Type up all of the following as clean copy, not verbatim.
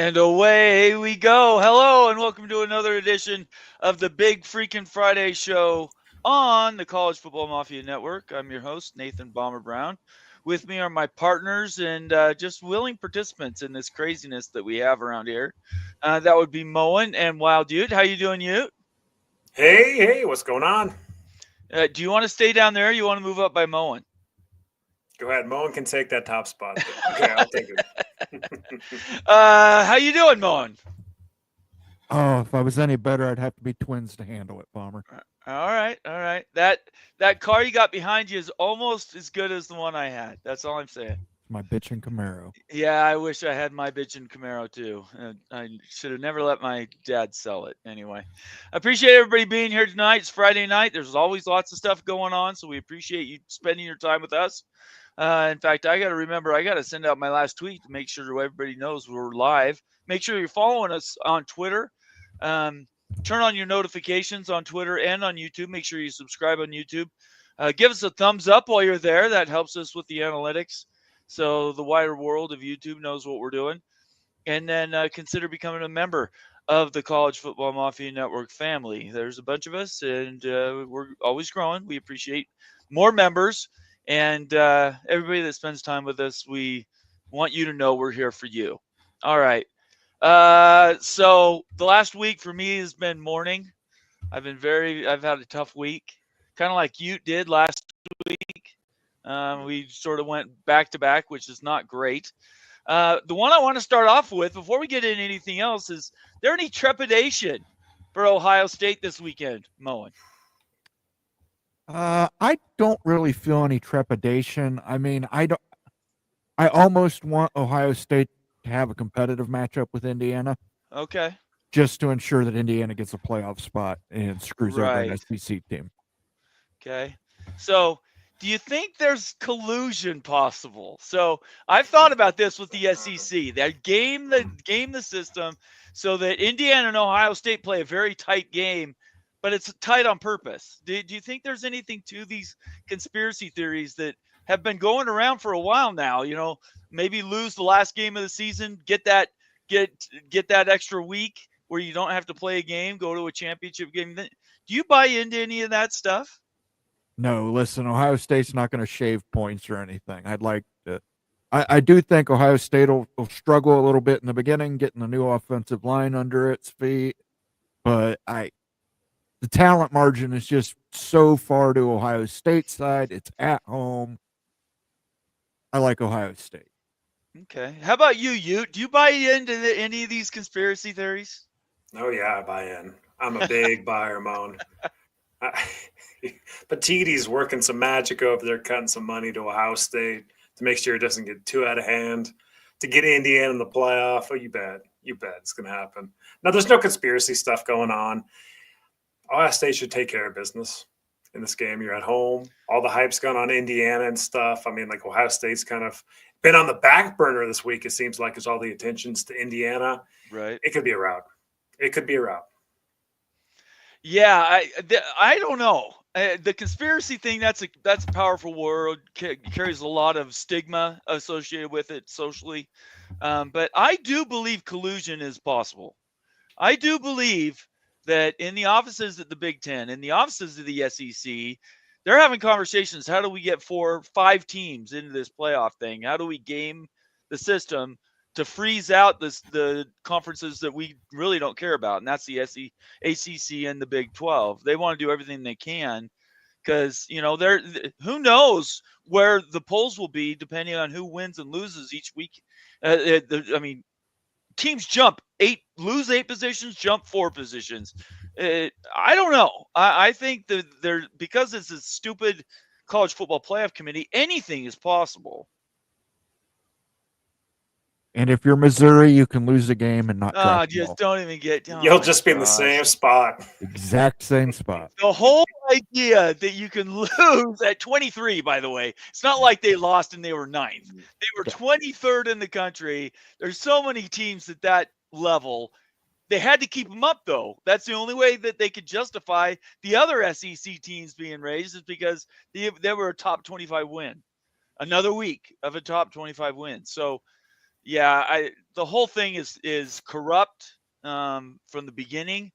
And away we go. Hello, and welcome to another edition of the Big Freaking Friday Show on the College Football Mafia Network. I'm your host, Nathan Bomber Brown. With me are my partners and just willing participants in this craziness that we have around here. That would be Moen and Wild Ute. How you doing, Ute? Hey, what's going on? Do you want to stay down there? Or you want to move up by Moen? Go ahead. Moen can take that top spot. Okay, I'll take it. How you doing, Moen? Oh, if I was any better, I'd have to be twins to handle it, Bomber. All right. That car you got behind you is almost as good as the one I had. That's all I'm saying. My bitchin' Camaro. Yeah, I wish I had my bitchin' Camaro too. I should have never let my dad sell it. Anyway, I appreciate everybody being here tonight. It's Friday night. There's always lots of stuff going on, so we appreciate you spending your time with us. In fact, I got to send out my last tweet to make sure everybody knows we're live. Make sure you're following us on Twitter. Turn on your notifications on Twitter and on YouTube. Make sure you subscribe on YouTube. Give us a thumbs up while you're there. That helps us with the analytics, so the wider world of YouTube knows what we're doing. And then consider becoming a member of the College Football Mafia Network family. There's a bunch of us, and we're always growing. We appreciate more members. And everybody that spends time with us, we want you to know we're here for you. All right. So the last week for me has been mourning. I've had a tough week, kind of like you did last week. We sort of went back to back, which is not great. The one I want to start off with before we get into anything else is there any trepidation for Ohio State this weekend, Moen? I don't really feel any trepidation. I mean, I almost want Ohio State to have a competitive matchup with Indiana. Okay. Just to ensure that Indiana gets a playoff spot and screws over an SEC team. Okay. So, do you think there's collusion possible? So, I've thought about this with the SEC. They game the system so that Indiana and Ohio State play a very tight game, but it's tight on purpose. Do you think there's anything to these conspiracy theories that have been going around for a while now? You know, maybe lose the last game of the season, get that extra week where you don't have to play a game, go to a championship game. Do you buy into any of that stuff? No, listen, Ohio State's not going to shave points or anything. I do think Ohio State will struggle a little bit in the beginning, getting the new offensive line under its feet, but the talent margin is just so far to Ohio State's side. It's at home. I like Ohio State. Okay. How about you, Ute? Do you buy into any of these conspiracy theories? Oh, yeah, I buy in. I'm a big buyer, Moan. Petitti's working some magic over there, cutting some money to Ohio State to make sure it doesn't get too out of hand, to get Indiana in the playoff. Oh, you bet it's going to happen. Now, there's no conspiracy stuff going on. Ohio State should take care of business in this game. You're at home. All the hype's gone on Indiana and stuff. I mean, like Ohio State's kind of been on the back burner this week, it seems like, as all the attention's to Indiana. Right. It could be a rout. Yeah, I don't know. The conspiracy thing, that's a powerful word. Carries a lot of stigma associated with it socially. But I do believe collusion is possible. I do believe that in the offices at the Big Ten, in the offices of the SEC, they're having conversations. How do we get 4 or 5 teams into this playoff thing? How do we game the system to freeze out the conferences that we really don't care about? And that's the ACC and the Big 12. They want to do everything they can because, you know, who knows where the polls will be depending on who wins and loses each week. I mean, teams lose 8 positions, jump 4 positions. I don't know. I think that because it's a stupid college football playoff committee, anything is possible. And if you're Missouri, you can lose a game and not draft the just ball. don't even get. You'll just be in the same spot. Exact same spot. The whole idea that you can lose at 23, by the way, it's not like they lost and they were 9th. They were 23rd in the country. There's so many teams at that level. They had to keep them up, though. That's the only way that they could justify the other SEC teams being raised, is because they were a top 25 win. Another week of a top 25 win. So Yeah, the whole thing is corrupt from the beginning.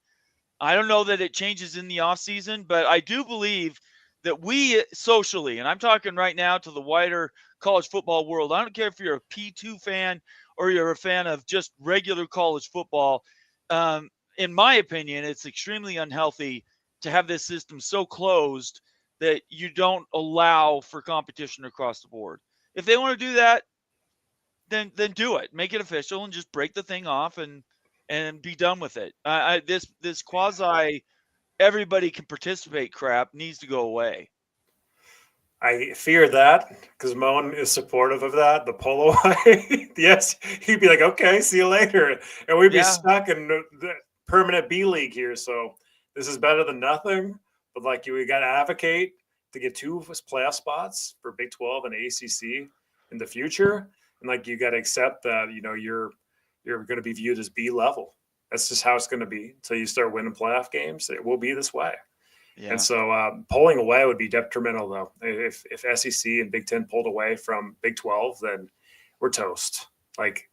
I don't know that it changes in the off season, but I do believe that we socially, and I'm talking right now to the wider college football world. I don't care if you're a P2 fan or you're a fan of just regular college football. In my opinion, it's extremely unhealthy to have this system so closed that you don't allow for competition across the board. If they want to do that, then do it. Make it official and just break the thing off and be done with it. This quasi everybody can participate crap needs to go away. I fear that because Moan is supportive of that. The polo way, yes, he'd be like, "Okay, see you later," and we'd be stuck in the permanent B league here. So this is better than nothing. But like, we got to advocate to get 2 playoff spots for Big 12 and ACC in the future, and like, you got to accept that you're going to be viewed as B level. That's just how it's going to be until you start winning playoff games. It will be this way. Yeah. And so pulling away would be detrimental, though. If SEC and Big 10 pulled away from Big 12, then we're toast. Like,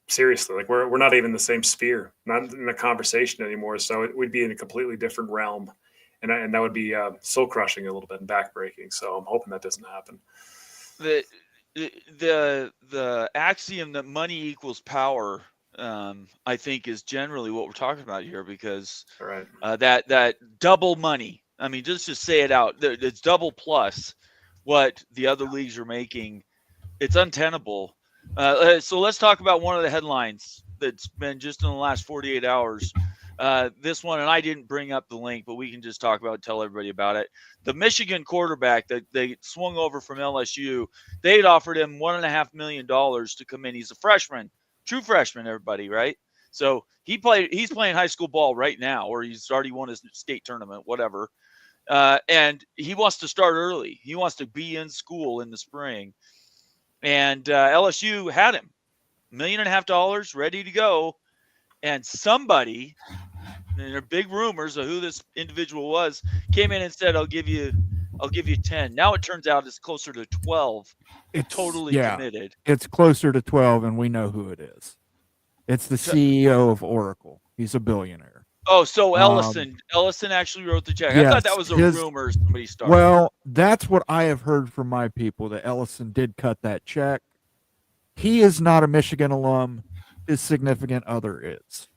seriously, like we're not even in the same sphere, not in the conversation anymore. So it would be in a completely different realm, and that would be soul crushing a little bit and backbreaking. So I'm hoping that doesn't happen. The axiom that money equals power, I think, is generally what we're talking about here, because that double money. I mean, just to say it out, it's double plus what the other leagues are making. It's untenable. So let's talk about one of the headlines that's been just in the last 48 hours. This one, and I didn't bring up the link, but we can just talk about it, tell everybody about it. The Michigan quarterback that they swung over from LSU, they'd offered him $1.5 million to come in. He's a freshman. True freshman, everybody, right? So he's playing high school ball right now, or he's already won his state tournament, whatever. And he wants to start early. He wants to be in school in the spring. And LSU had him, $1.5 million, ready to go. And somebody, and there are big rumors of who this individual was, came in and said, I'll give you 10. Now it turns out it's closer to 12. It's totally committed. It's closer to 12, and we know who it is. It's the CEO of Oracle. He's a billionaire. Oh, so Ellison actually wrote the check. Yes, I thought that was a rumor somebody started. Well, that's what I have heard from my people, that Ellison did cut that check. He is not a Michigan alum. His significant other is.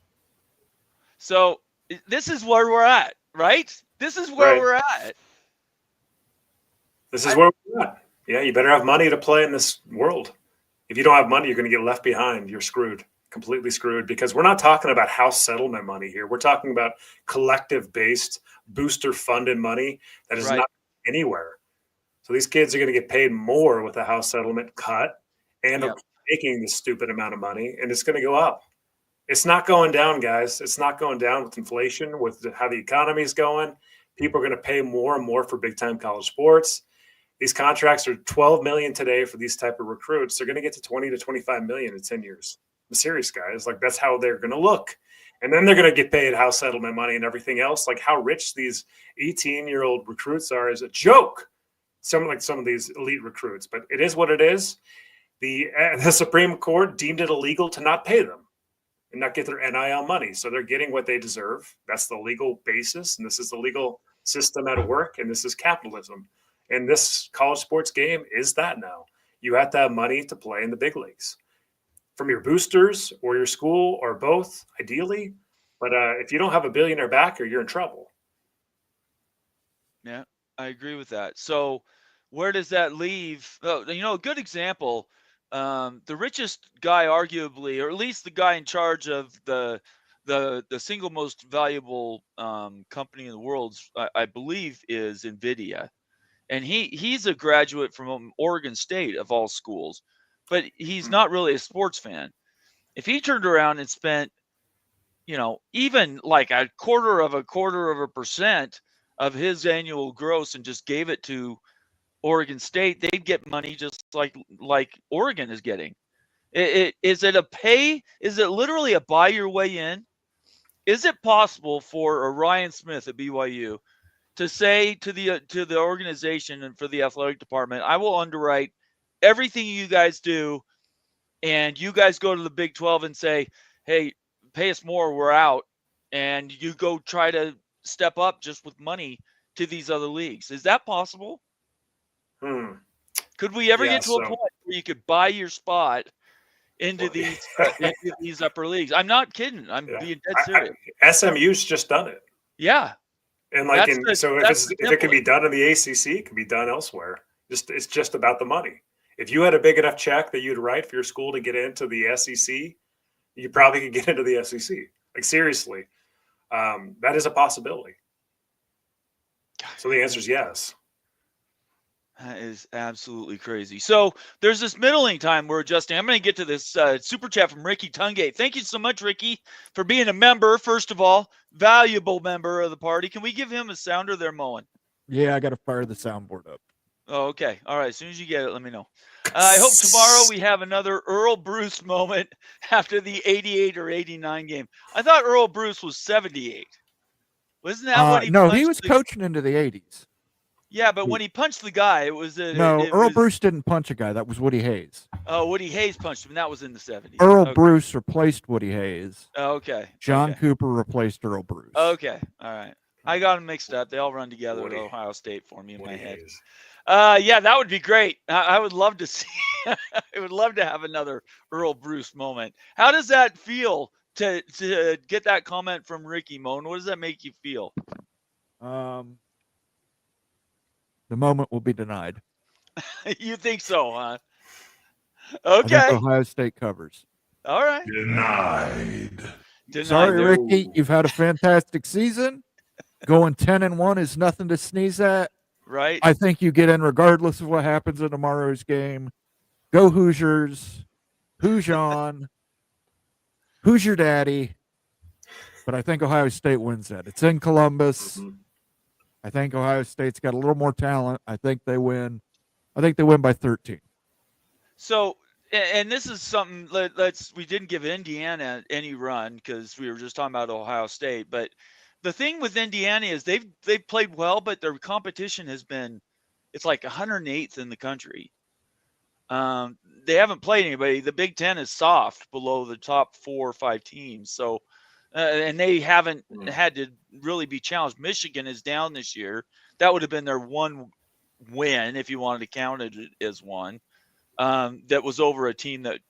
So this is where we're at, right? This is where we're at. This is where we're at. Yeah, you better have money to play in this world. If you don't have money, you're going to get left behind. You're screwed, completely screwed, because we're not talking about house settlement money here. We're talking about collective-based, booster-funded money that is not anywhere. So these kids are going to get paid more with a house settlement cut and making this stupid amount of money, and it's going to go up. It's not going down, guys. It's not going down with inflation, with how the economy is going. People are going to pay more and more for big-time college sports. These contracts are $12 million today for these type of recruits. They're going to get to $20 to $25 million in 10 years. I'm serious, guys. Like, that's how they're going to look. And then they're going to get paid house settlement money and everything else. Like, how rich these 18-year-old recruits are is a joke. Some of these elite recruits, but it is what it is. The Supreme Court deemed it illegal to not pay them and not get their NIL money. So they're getting what they deserve. That's the legal basis. And this is the legal system at work. And this is capitalism. And this college sports game is that now. You have to have money to play in the big leagues from your boosters or your school or both, ideally. But if you don't have a billionaire backer, you're in trouble. Yeah, I agree with that. So where does that leave? Oh, a good example, the richest guy, arguably, or at least the guy in charge of the single most valuable company in the world, I believe, is NVIDIA. And he's a graduate from Oregon State, of all schools, but he's not really a sports fan. If he turned around and spent, even like a quarter of a % of his annual gross and just gave it to Oregon State, they'd get money just like Oregon is getting. Is it literally a buy your way in? Is it possible for a Ryan Smith at BYU to say to the organization and for the athletic department, I will underwrite everything you guys do, and you guys go to the Big 12 and say, hey, pay us more, we're out, and you go try to step up just with money to these other leagues. Is that possible? Could we ever get to a point where you could buy your spot into these upper leagues? I'm not kidding. I'm being dead serious. SMU's just done it. Yeah. And so if it can be done in the ACC, it can be done elsewhere. It's just about the money. If you had a big enough check that you'd write for your school to get into the SEC, you probably could get into the SEC. Like, seriously, that is a possibility. So the answer is yes. That is absolutely crazy. So there's this middling time we're adjusting. I'm going to get to this super chat from Ricky Tungate. Thank you so much, Ricky, for being a member. First of all, valuable member of the party. Can we give him a sounder there, Moen? Yeah, I got to fire the soundboard up. Oh, okay. All right. As soon as you get it, let me know. I hope tomorrow we have another Earl Bruce moment after the 88 or 89 game. I thought Earl Bruce was 78. Wasn't that what he No, he was coaching into the 80s. Yeah, but when he punched the guy, it was Earl Bruce didn't punch a guy. That was Woody Hayes. Oh, Woody Hayes punched him, and that was in the 70s. Earl Bruce replaced Woody Hayes. Okay. John Cooper replaced Earl Bruce. Okay. All right. I got them mixed up. They all run together at Ohio State for me in my head. Yeah, that would be great. I would love to see. I would love to have another Earl Bruce moment. How does that feel to get that comment from Ricky Moen? What does that make you feel? The moment will be denied. You think so, huh? Okay. I think Ohio State covers. All right. Denied. Sorry, Ricky. You've had a fantastic season. Going 10-1 is nothing to sneeze at. Right. I think you get in regardless of what happens in tomorrow's game. Go Hoosiers. Who's on? Who's your daddy? But I think Ohio State wins that. It's in Columbus. Mm-hmm. I think Ohio State's got a little more talent. I think they win. I think they win by 13. So, and this is something, we didn't give Indiana any run because we were just talking about Ohio State. But the thing with Indiana is they've played well, but their competition has been, it's like 108th in the country. They haven't played anybody. The Big Ten is soft below the top 4 or 5 teams. So, and they haven't had to really be challenged. Michigan is down this year. That would have been their one win, if you wanted to count it as one, that was over a team that,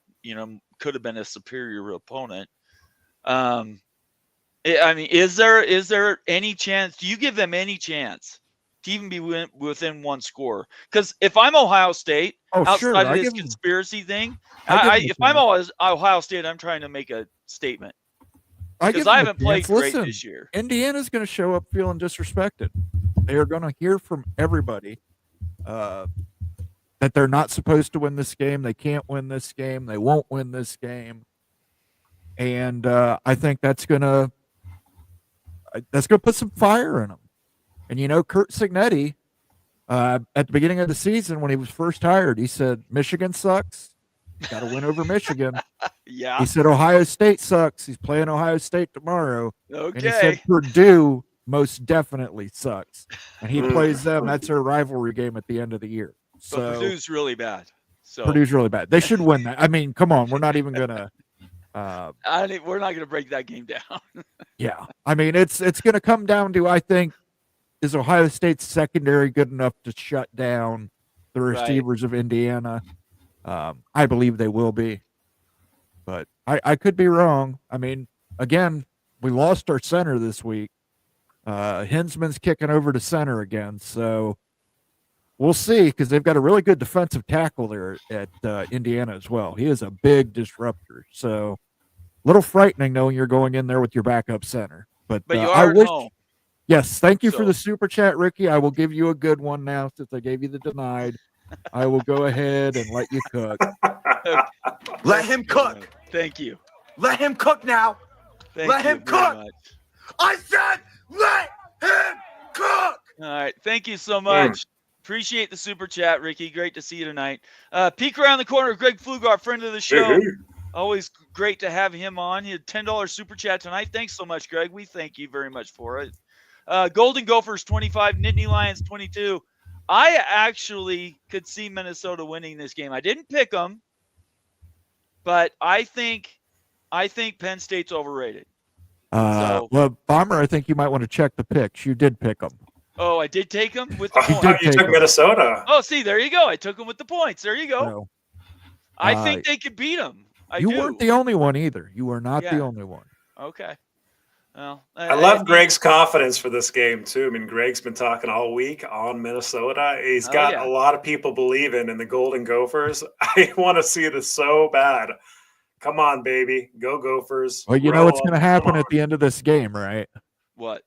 could have been a superior opponent. I mean, is there any chance? Do you give them any chance to even be within one score? Because if I'm Ohio State, outside of this conspiracy thing, if I'm Ohio State, I'm trying to make a statement. Because I haven't played great this year. Indiana's going to show up feeling disrespected. They are going to hear from everybody that they're not supposed to win this game. They can't win this game. They won't win this game. And I think that's going to put some fire in them. And, Kurt Signetti, at the beginning of the season when he was first hired, he said, Michigan sucks. Got to win over Michigan. Yeah. He said Ohio State sucks. He's playing Ohio State tomorrow. Okay. And he said Purdue most definitely sucks. And he plays them. That's their rivalry game at the end of the year. So but Purdue's really bad. Purdue's really bad. They should win that. I mean, come on. We're not even going to we're not going to break that game down. Yeah. I mean, it's going to come down to, I think, is Ohio State's secondary good enough to shut down the receivers of Indiana? I believe they will be, but I could be wrong. I mean, again, we lost our center this week. Hinsman's kicking over to center again, so we'll see, because they've got a really good defensive tackle there at Indiana as well. He is a big disruptor, so a little frightening knowing you're going in there with your backup center. But you are at home. Yes, thank you for the super chat, Ricky. I will give you a good one now since I gave you the denied. I will go ahead and let you cook. Let him cook. Thank you. Let him cook now. Let him cook. I said let him cook. All right. Thank you so much. Appreciate the super chat, Ricky. Great to see you tonight. Peek around the corner, Greg Pflugar, friend of the show. Always great to have him on. He had $10 super chat tonight. Thanks so much, Greg. We thank you very much for it. Golden Gophers 25, Nittany Lions 22. I actually could see Minnesota winning this game. I didn't pick them, but I think Penn State's overrated. So, well, Bomber, I think you might want to check the picks. You did pick them. oh, I did take them with the Oh, points. you took Minnesota. Oh, see, there you go. I took them with the points. There you go. So, I think they could beat them. You weren't the only one either. You were not the only one. Okay. Well, I love Greg's confidence for this game too. I mean, Greg's been talking all week on Minnesota. He's got a lot of people believing in the Golden Gophers. I want to see this so bad. Come on, baby. Go Gophers. Well, you know what's going to happen at the end of this game, right? What?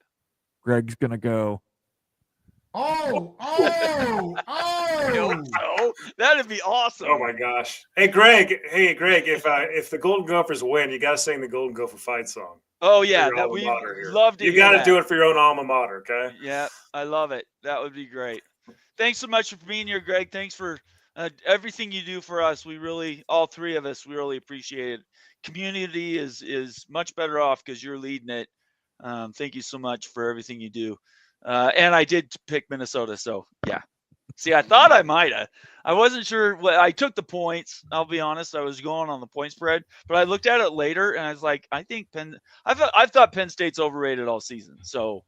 Greg's going to go, Oh! That'd be awesome. Oh my gosh. Hey Greg, if the Golden Gophers win, you got to sing the Golden Gopher fight song. Oh yeah, that we love to. You got to do it for your own alma mater, okay? Yeah, I love it. That would be great. Thanks so much for being here, Greg. Thanks for everything you do for us. We really, all three of us, we really appreciate it. Community is much better off because you're leading it. Thank you so much for everything you do. And I did pick Minnesota, so yeah. See, I thought I might have. I wasn't sure. I took the points. I'll be honest. I was going on the point spread, but I looked at it later and I was like, I think I've thought Penn State's overrated all season. So,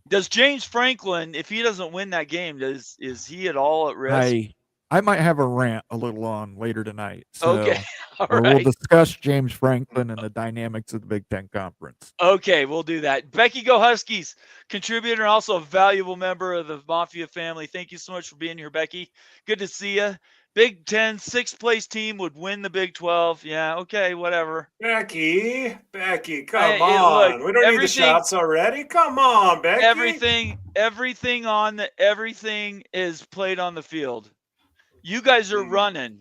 does James Franklin, if he doesn't win that game, is he at all at risk? I might have a rant a little on later tonight. So, okay. All right. We'll discuss James Franklin and the dynamics of the Big Ten Conference. Okay, we'll do that. Becky Go Huskies, contributor and also a valuable member of the Mafia family. Thank you so much for being here, Becky. Good to see you. Big Ten, sixth place team would win the Big 12. Yeah, okay, whatever. Becky, come on. Look, we don't need the shots already. Come on, Becky. Everything is played on the field. You guys are running.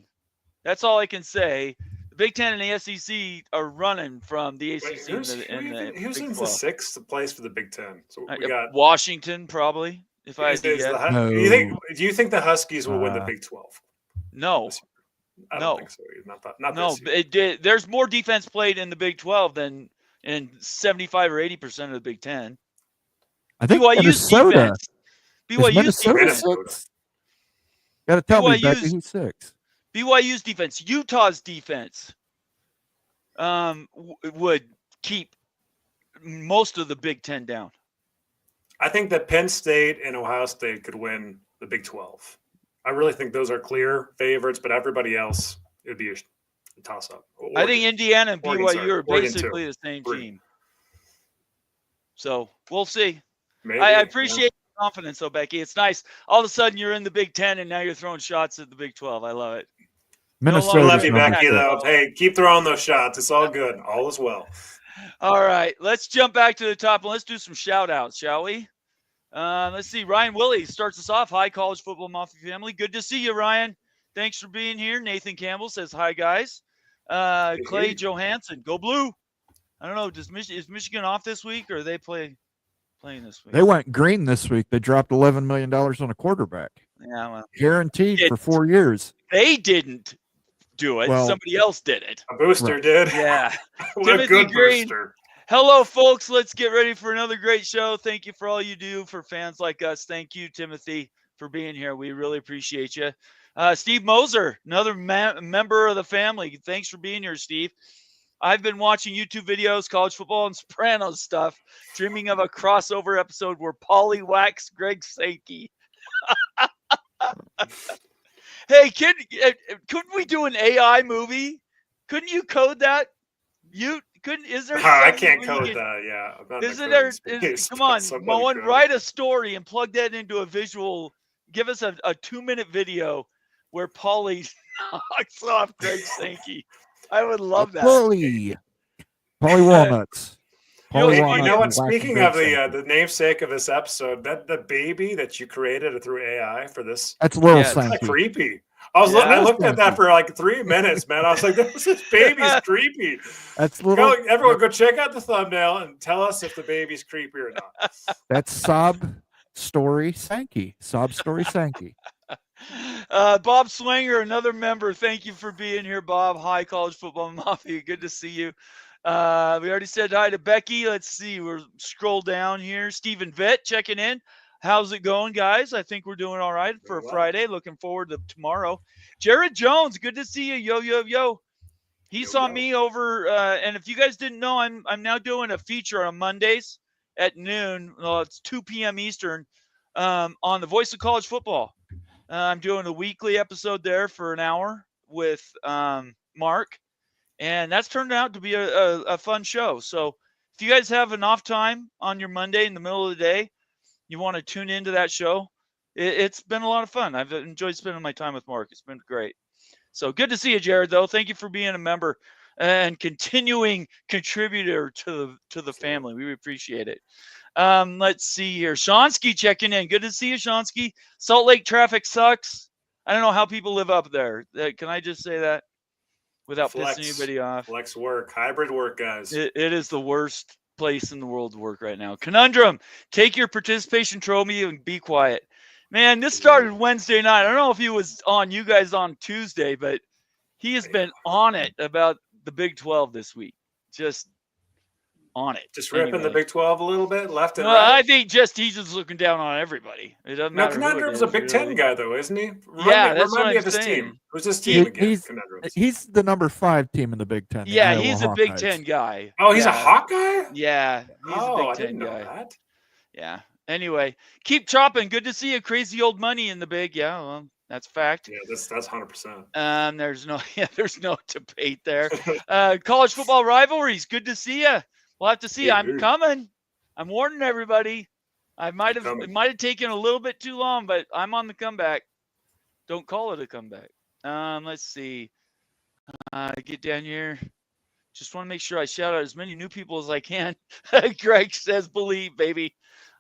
That's all I can say. The Big Ten and the SEC are running from the ACC. Who's in the sixth place for the Big Ten? So we got Washington, probably. If I had to guess. Do you think the Huskies will win the Big 12? No. I don't think so. Not there's more defense played in the Big 12 than in 75 or 80% of the Big Ten. I think BYU's defense. BYU's defense. Got to tell me, Becky, who's six? BYU's defense, Utah's defense, would keep most of the Big Ten down. I think that Penn State and Ohio State could win the Big 12. I really think those are clear favorites, but everybody else, it would be a toss-up. I think Indiana and BYU are basically the same team. So we'll see. Maybe, I appreciate confidence though, Becky. It's nice. All of a sudden you're in the Big Ten and now you're throwing shots at the Big 12. I love it. Minnesota. I love you, Becky, though. Hey, keep throwing those shots. It's all good. All is well. All right. Let's jump back to the top and let's do some shout outs, shall we? Let's see. Ryan Willie starts us off. Hi, College Football Mafia family. Good to see you, Ryan. Thanks for being here. Nathan Campbell says hi, guys. Clay Johansson, go blue. I don't know. Is Michigan off this week or are they playing this week? They went green this week. They dropped $11 million on a quarterback. Yeah, well, guaranteed for 4 years. They didn't do it. Well, somebody else did it. A booster did. Yeah. What a good booster. Hello, folks. Let's get ready for another great show. Thank you for all you do for fans like us. Thank you, Timothy, for being here. We really appreciate you. Steve Moser, another member of the family. Thanks for being here, Steve. I've been watching YouTube videos, college football and Sopranos stuff, dreaming of a crossover episode where Paulie whacks Greg Sankey. Hey, couldn't we do an AI movie? Couldn't you code that? You couldn't? Is there? I can't code that. Yeah. Isn't there? Come on, Moen, write a story and plug that into a visual. Give us a 2-minute video where Paulie knocks off Greg Sankey. I would love that. Paulie Walnuts. You know what? Speaking of the namesake of this episode, the baby that you created through AI for this—that's a little creepy. I looked at that for like 3 minutes, man. I was like, "This baby's creepy." That's little. Everyone, go check out the thumbnail and tell us if the baby's creepy or not. That's Sob Story Sankey. Sob Story Sankey. Bob Swanger, another member. Thank you for being here, Bob. Hi, College Football Mafia. Good to see you. We already said hi to Becky. Let's see. We're scroll down here. Stephen Vitt checking in. How's it going, guys? I think we're doing all right for Friday. Looking forward to tomorrow. Jared Jones, good to see you. Yo. He saw me over, and if you guys didn't know, I'm now doing a feature on Mondays at noon. Well, it's 2 p.m. Eastern on the Voice of College Football. I'm doing a weekly episode there for an hour with Mark, and that's turned out to be a fun show. So if you guys have an off time on your Monday in the middle of the day, you want to tune into that show, it's been a lot of fun. I've enjoyed spending my time with Mark. It's been great. So good to see you, Jared, though. Thank you for being a member and continuing contributor to the family. We appreciate it. Let's see here. Shonsky checking in. Good to see you, Shonsky. Salt Lake traffic sucks. I don't know how people live up there. Can I just say that without pissing anybody off? Flex work, hybrid work, guys. It is the worst place in the world to work right now. Conundrum, take your participation trophy and be quiet. Man, this started Wednesday night. I don't know if he was on you guys on Tuesday, but he has been on it about the Big 12 this week. Just on it. Just ripping the Big 12 a little bit, left and right. I think he's just looking down on everybody. It doesn't matter. Conundrum's a Big 10 guy, though, isn't he? That's what I'm saying. Team. Who's his team again? He's the number 5 team in the Big 10. Yeah, he's a Big 10 guy. Oh, he's a Hawk guy? Yeah, he's a Big 10 I didn't know guy. that. Yeah. Anyway, keep chopping. Good to see you. Crazy old money in the big. Yeah, well, that's fact. Yeah, that's 100%. There's no debate there. College football rivalries. Good to see you. We'll have to see. I'm coming. I'm warning everybody. It might have taken a little bit too long, but I'm on the comeback. Don't call it a comeback. Let's see. Get down here. Just want to make sure I shout out as many new people as I can. Greg says, "Believe, baby."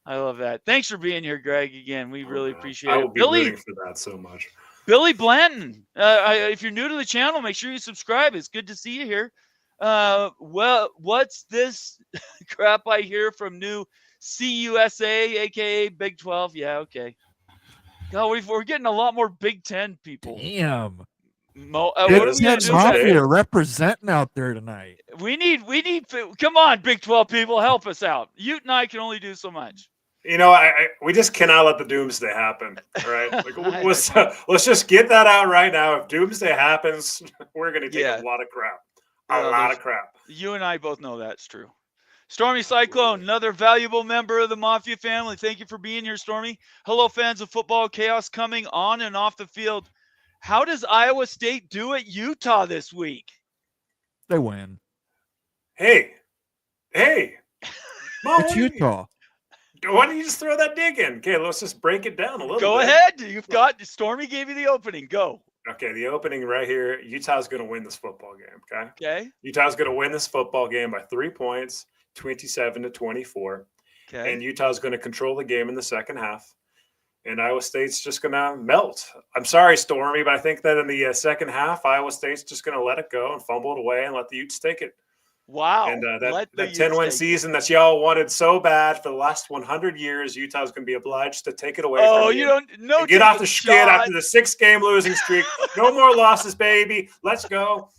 I love that. Thanks for being here, Greg. Again, we really appreciate it. I will be rooting for that so much. Billy Blanton. If you're new to the channel, make sure you subscribe. It's good to see you here. Well, what's this crap I hear from new CUSA, aka Big 12? Yeah, okay. No, we're getting a lot more Big 10 people. Damn. What are we gonna do? Mafia representing out there tonight. We need. Come on, Big 12 people, help us out. Ute and I can only do so much. You know, we just cannot let the doomsday happen, right? Like, let's just get that out right now. If doomsday happens, we're going to take a lot of crap. A lot of crap. You and I both know that's true. Stormy Cyclone, another valuable member of the Mafia family. Thank you for being here, Stormy. Hello, fans of football. Chaos coming on and off the field. How does Iowa State do at Utah this week? They win. Hey. It's Utah. Why don't you just throw that dig in? Okay, let's just break it down a little bit. Go ahead. You've got Stormy gave you the opening. Go. Okay, the opening right here. Utah's going to win this football game, okay? Okay. Utah's going to win this football game by 3 points, 27-24. Okay. And Utah's going to control the game in the second half. And Iowa State's just going to melt. I'm sorry, Stormy, but I think that in the second half, Iowa State's just going to let it go and fumble it away and let the Utes take it. Wow. And that 10-win season that y'all wanted so bad for the last 100 years, Utah's going to be obliged to take it away from you. Get off the skid after the 6-game losing streak. No more losses, baby. Let's go.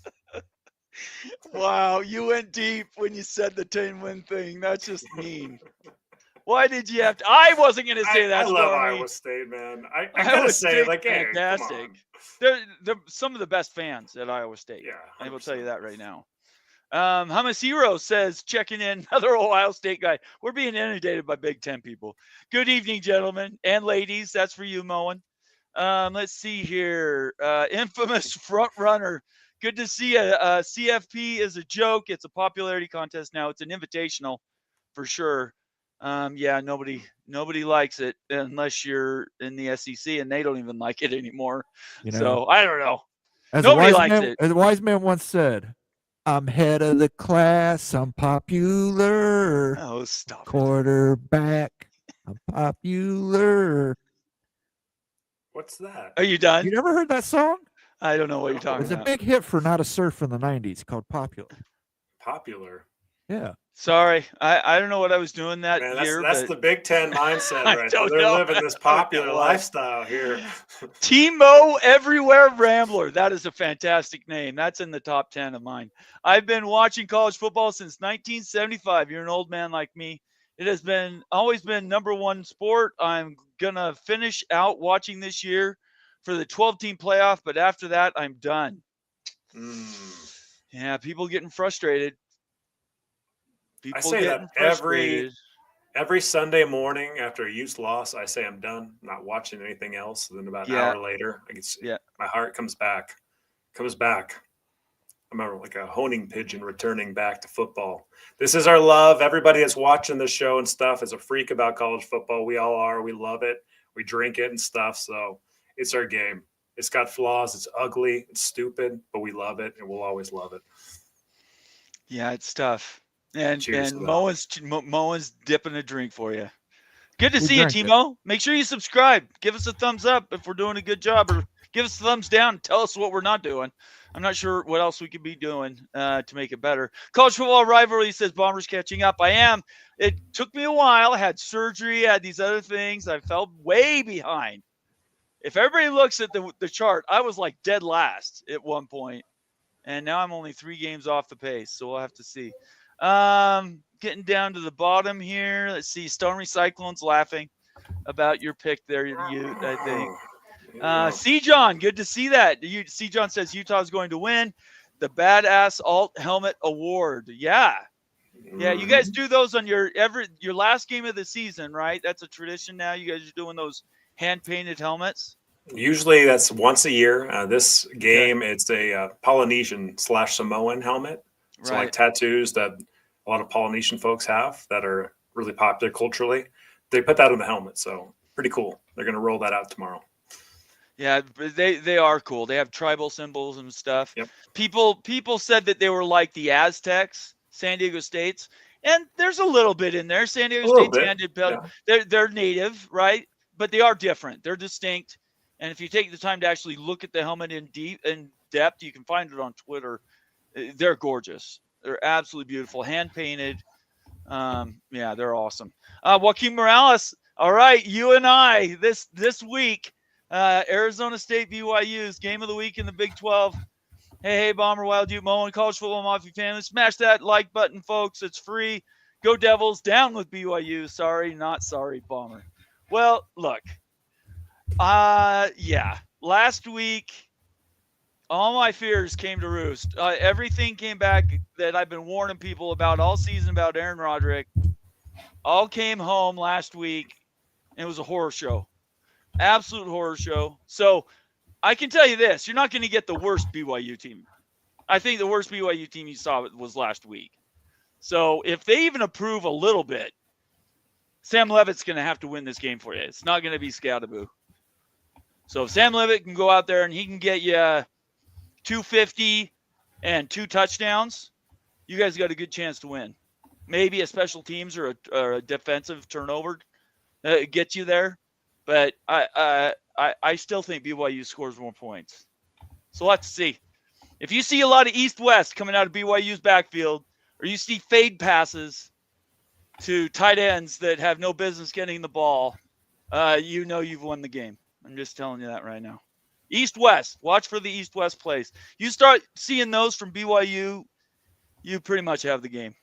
Wow, you went deep when you said the 10-win thing. That's just mean. Why did you have to? I wasn't going to say that. I love Iowa State, man. I gotta say, like, hey, fantastic. They're some of the best fans at Iowa State. Yeah, 100%. I will tell you that right now. Hamasiro says, checking in, another Ohio State guy. We're being inundated by Big Ten people. Good evening, gentlemen and ladies. That's for you, Moen. Let's see here. Infamous front runner. Good to see you. CFP is a joke. It's a popularity contest now. It's an invitational for sure. Yeah, nobody likes it unless you're in the SEC, and they don't even like it anymore. So I don't know. Nobody likes it. As a wise man once said, I'm head of the class. I'm popular. Oh, stop. Quarterback. I'm popular. What's that? Are you done? You never heard that song? I don't know what you're talking about. It was a big hit for Not a Surf in the 90s called Popular. Popular. Yeah. Sorry. I don't know what I was doing that year. That's the Big Ten mindset right there. They're living this popular lifestyle here. Timo Everywhere Rambler. That is a fantastic name. That's in the top 10 of mine. I've been watching college football since 1975. You're an old man like me. It has always been number one sport. I'm going to finish out watching this year for the 12-team playoff, but after that, I'm done. Yeah, people getting frustrated. I say that every Sunday morning after a Utes loss, I say I'm done, I'm not watching anything else. And then about an hour later, my heart comes back. I'm like a honing pigeon returning back to football. This is our love. Everybody that's watching the show and stuff is a freak about college football. We all are. We love it. We drink it and stuff. So it's our game. It's got flaws. It's ugly. It's stupid, but we love it, and we'll always love it. Yeah, it's tough. And Moen's dipping a drink for you. Good to see you, Timo. Make sure you subscribe. Give us a thumbs up if we're doing a good job, or give us a thumbs down and tell us what we're not doing. I'm not sure what else we could be doing to make it better. College football rivalry says Bombers catching up. I am. It took me a while. I had surgery. I had these other things. I fell way behind. If everybody looks at the chart, I was like dead last at one point. And now I'm only 3 games off the pace. So we'll have to see. Getting down to the bottom here. Let's see. Stormy Cyclones laughing about your pick there, I think. C. John, good to see that. C. John says Utah's going to win the Badass Alt Helmet Award. Yeah, you guys do those on your last game of the season, right? That's a tradition now. You guys are doing those hand painted helmets. Usually that's once a year. This game, it's a Polynesian / Samoan helmet. So like tattoos that a lot of Polynesian folks have that are really popular culturally. They put that on the helmet, so pretty cool. They're going to roll that out tomorrow. Yeah, they are cool. They have tribal symbols and stuff. Yep. People said that they were like the Aztecs, San Diego State's, and there's a little bit in there. San Diego State's they're native, right? But they are different. They're distinct. And if you take the time to actually look at the helmet in depth, you can find it on Twitter. They're gorgeous. They're absolutely beautiful, hand painted. They're awesome. Joaquin Morales. All right, you and I this week. Arizona State BYU's game of the week in the Big 12. Hey, Bomber, Wild Ute, Mo, and College Football Mafia family. Smash that like button, folks. It's free. Go Devils. Down with BYU. Sorry, not sorry, Bomber. Well, look. Last week, all my fears came to roost. Everything came back that I've been warning people about all season about Aaron Roderick. All came home last week, and it was a horror show. Absolute horror show. So I can tell you this. You're not going to get the worst BYU team. I think the worst BYU team you saw was last week. So if they even improve a little bit, Sam Levitt's going to have to win this game for you. It's not going to be Scoutaboo. So if Sam Levitt can go out there and he can get you 250 and 2 touchdowns, you guys got a good chance to win. Maybe a special teams or a defensive turnover gets you there. But I still think BYU scores more points. So let's see. If you see a lot of east-west coming out of BYU's backfield, or you see fade passes to tight ends that have no business getting the ball, you know you've won the game. I'm just telling you that right now. East-west. Watch for the east-west plays. You start seeing those from BYU, you pretty much have the game.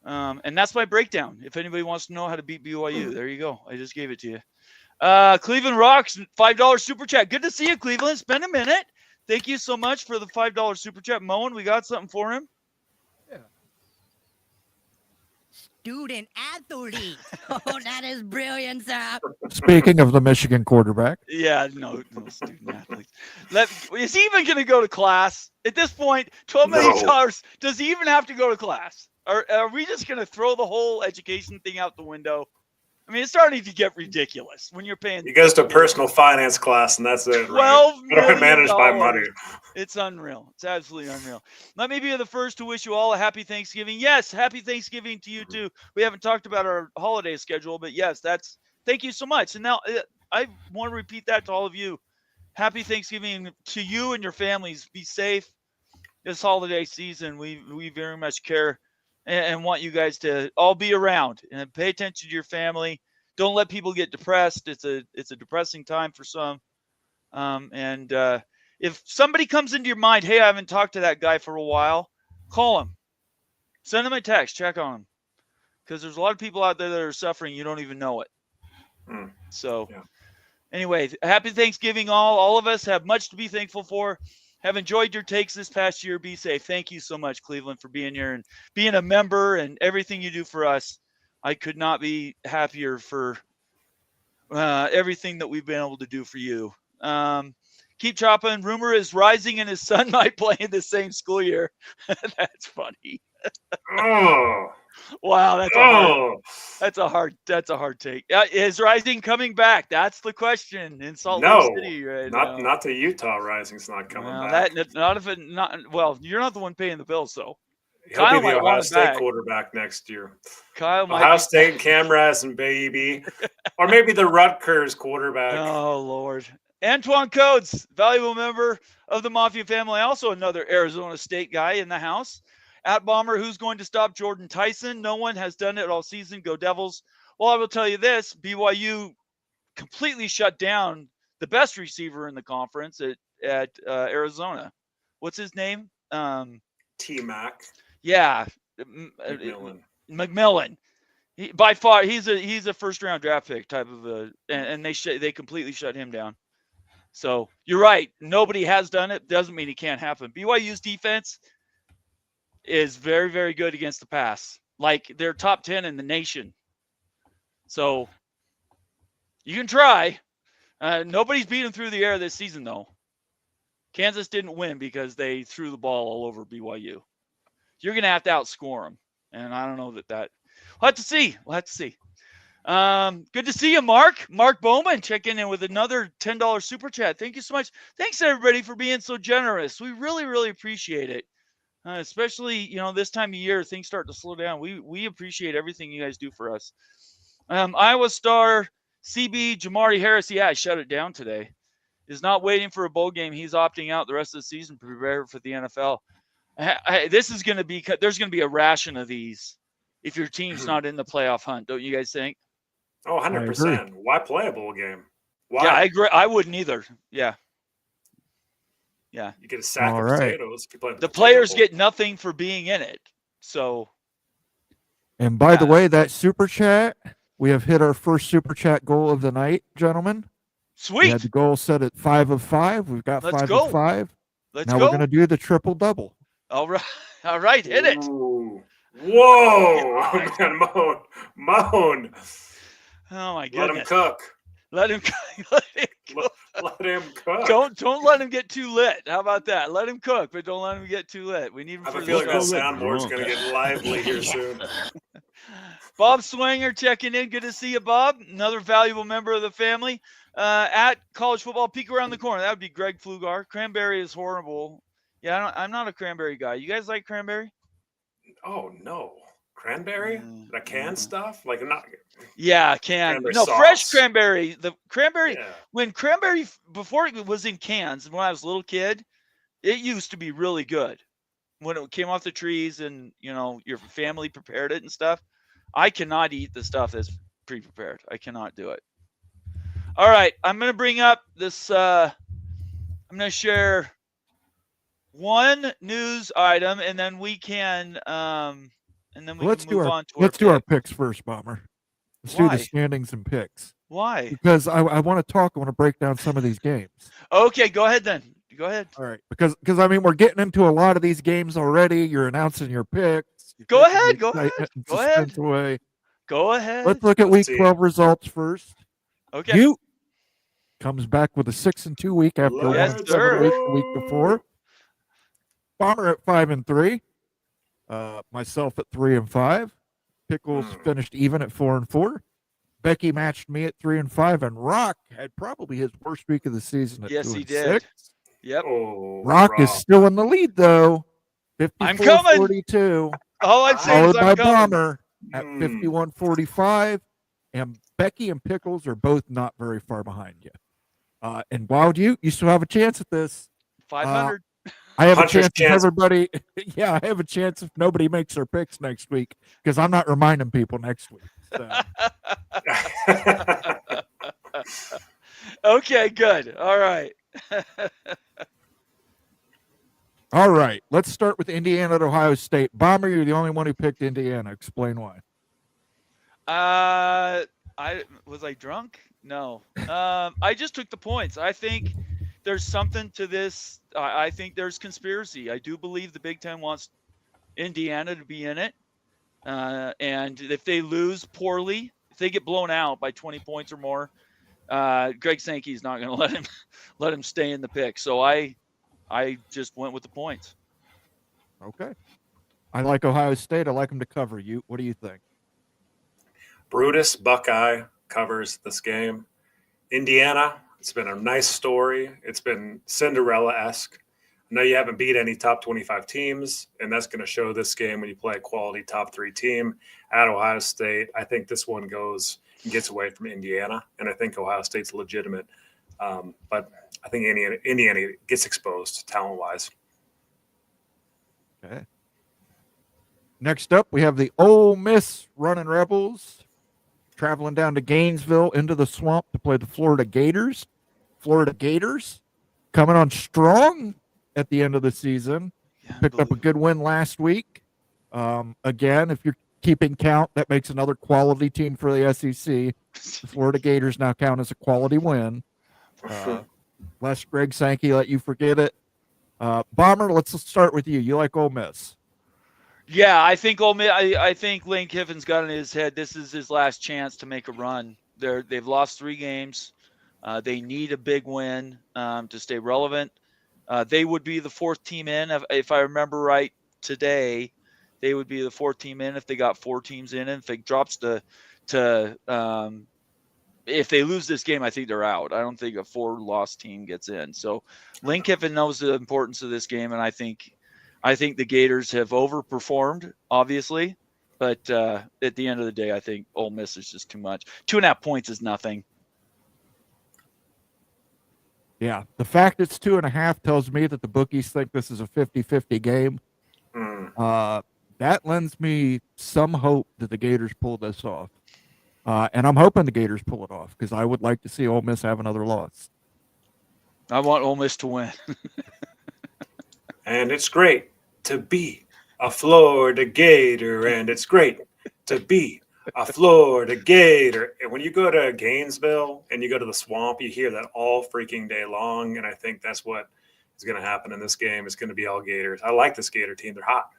And that's my breakdown. If anybody wants to know how to beat BYU, there you go. I just gave it to you. Cleveland Rocks, $5 super chat. Good to see you, Cleveland. It's been a minute. Thank you so much for the $5 super chat. Moen, we got something for him? Yeah. Student athlete. Oh, that is brilliant, sir. Speaking of the Michigan quarterback. Yeah, no student athletes. Is he even going to go to class? At this point, $12 million. Does he even have to go to class? Are we just going to throw the whole education thing out the window? I mean, it's starting to get ridiculous when you're paying. He goes to a personal finance class, and that's it. $12 million. Managed by money. It's unreal. It's absolutely unreal. Let me be the first to wish you all a happy Thanksgiving. Yes, happy Thanksgiving to you too. We haven't talked about our holiday schedule, but yes, thank you so much. And now I want to repeat that to all of you. Happy Thanksgiving to you and your families. Be safe this holiday season. We very much care and want you guys to all be around and pay attention to your family. Don't let people get depressed. It's a depressing time for some. If somebody comes into your mind, hey, I haven't talked to that guy for a while, call him. Send him a text. Check on him. Because there's a lot of people out there that are suffering. You don't even know it. So, Anyway, happy Thanksgiving all. All of us have much to be thankful for. Have enjoyed your takes this past year. Be safe. Thank you so much, Cleveland, for being here and being a member and everything you do for us. I could not be happier for everything that we've been able to do for you. Keep chopping. Rumor is rising and his son might play in the same school year. That's funny. Oh, Wow, that's a hard take. Is Rising coming back? That's the question in Salt Lake City right now. Not the Utah Rising's not coming Well, back. You're not the one paying the bills, so He'll be the Ohio State quarterback next year. Kyle might Ohio State and Cam Rasmussen, baby. Or maybe the Rutgers quarterback. Oh, Lord. Antoine Coates, valuable member of the Mafia family, also another Arizona State guy in the house. At Bomber, who's going to stop Jordan Tyson? No one has done it all season. Go Devils. Well, I will tell you this. BYU completely shut down the best receiver in the conference at Arizona. What's his name? T-Mac. Yeah. McMillan. By far, he's a first-round draft pick type of and they completely shut him down. So you're right. Nobody has done it. Doesn't mean it can't happen. BYU's defense is very, very good against the pass. Like, they're top 10 in the nation. So you can try. Nobody's beat them through the air this season, though. Kansas didn't win because they threw the ball all over BYU. You're going to have to outscore them. And I don't know that. We'll have to see. Good to see you, Mark. Mark Bowman checking in with another $10 super chat. Thank you so much. Thanks, everybody, for being so generous. We really, really appreciate it. Especially, this time of year, things start to slow down. We appreciate everything you guys do for us. Iowa star CB Jamari Harris, I shut it down today, is not waiting for a bowl game. He's opting out the rest of the season to prepare for the NFL. This is going to be – there's going to be a ration of these if your team's not in the playoff hunt, don't you guys think? Oh, 100%. Why play a bowl game? Why? Yeah, I agree. I wouldn't either. Yeah. You get a sack of potatoes. The players get nothing for being in it. So. And by the way, that super chat, we have hit our first super chat goal of the night, gentlemen. Sweet. We had the goal set at 5 of 5. We've got 5 of 5. Now we're going to do the triple double. All right. Hit it. Ooh. Whoa. Moan. Oh my goodness. Let him cook. Let him cook. Don't let him get too lit. How about that? Let him cook, but don't let him get too lit. We need him. I have a feeling that soundboard's going to get lively here soon. Bob Swanger checking in. Good to see you, Bob. Another valuable member of the family. At college football, peek around the corner. That would be Greg Flugar. Cranberry is horrible. Yeah, I'm not a cranberry guy. You guys like cranberry? Oh no, cranberry? The canned stuff? Like not. Yeah, canned. No, sauce. Fresh cranberry. The cranberry, when cranberry, before it was in cans, and when I was a little kid, it used to be really good. When it came off the trees and, your family prepared it and stuff. I cannot eat the stuff that's pre-prepared. I cannot do it. All right, I'm going to bring up this, I'm going to share one news item, and then we can, let's move on to let's do our picks first, Bomber. Let's do the standings and picks. Why? Because I want to break down some of these games. Okay, go ahead then. Go ahead. All right, because we're getting into a lot of these games already. You're announcing your picks. Go ahead. Let's look at week 12 results first. Okay. Ute comes back with a 6-2 week after a 1-7 week the week before. Bomber at 5-3. Myself at 3-5. Pickles finished even at 4-4. Becky matched me at 3-5, and Rock had probably his worst week of the season at 2-6. Yes, he did. Yep. Oh, Rock is still in the lead though. 54-42. All I'm saying is I'm coming. Bomber at 51-45, and Becky and Pickles are both not very far behind you. And Wild you still have a chance at this. 500. I have a chance if everybody. Yeah, I have a chance if nobody makes their picks next week because I'm not reminding people next week. So. Okay, good. All right. All right. Let's start with Indiana at Ohio State. Bomber, you're the only one who picked Indiana. Explain why. I was drunk? No. I just took the points. I think there's something to this. I think there's conspiracy. I do believe the Big Ten wants Indiana to be in it. And if they lose poorly, if they get blown out by 20 points or more, Greg Sankey is not going to let him stay in the pick. So I just went with the points. Okay. I like Ohio State. I like them to cover. You, what do you think? Brutus Buckeye covers this game. Indiana, it's been a nice story. It's been Cinderella-esque. I know you haven't beat any top 25 teams, and that's going to show this game when you play a quality top 3 team at Ohio State. I think this one goes and gets away from Indiana, and I think Ohio State's legitimate. But I think Indiana gets exposed talent-wise. Okay. Next up, we have the Ole Miss Running Rebels traveling down to Gainesville into the swamp to play the Florida Gators. Florida Gators coming on strong at the end of the season. Picked up a good win last week. Again, if you're keeping count, that makes another quality team for the SEC. The Florida Gators now count as a quality win. Lest Greg Sankey let you forget it. Bomber, let's start with you. You like Ole Miss? Yeah, I think Ole Miss. I think Lane Kiffin's got in his head this is his last chance to make a run. They've lost 3 games. They need a big win to stay relevant. They would be the 4th team in if I remember right today. They would be the 4th team in if they got 4 teams in. And if it drops if they lose this game, I think they're out. I don't think a 4-loss team gets in. So Lane Kiffin knows the importance of this game, and I think the Gators have overperformed, obviously, but at the end of the day, I think Ole Miss is just too much. 2.5 points is nothing. Yeah, the fact it's 2.5 tells me that the bookies think this is a 50-50 game. That lends me some hope that the Gators pull this off. And I'm hoping the Gators pull it off because I would like to see Ole Miss have another loss. I want Ole Miss to win. And it's great to be a Florida Gator, and it's great to be a Florida Gator. And when you go to Gainesville and you go to the swamp, you hear that all freaking day long, and I think that's what is going to happen in this game. It's going to be all Gators. I like this Gator team. They're hot.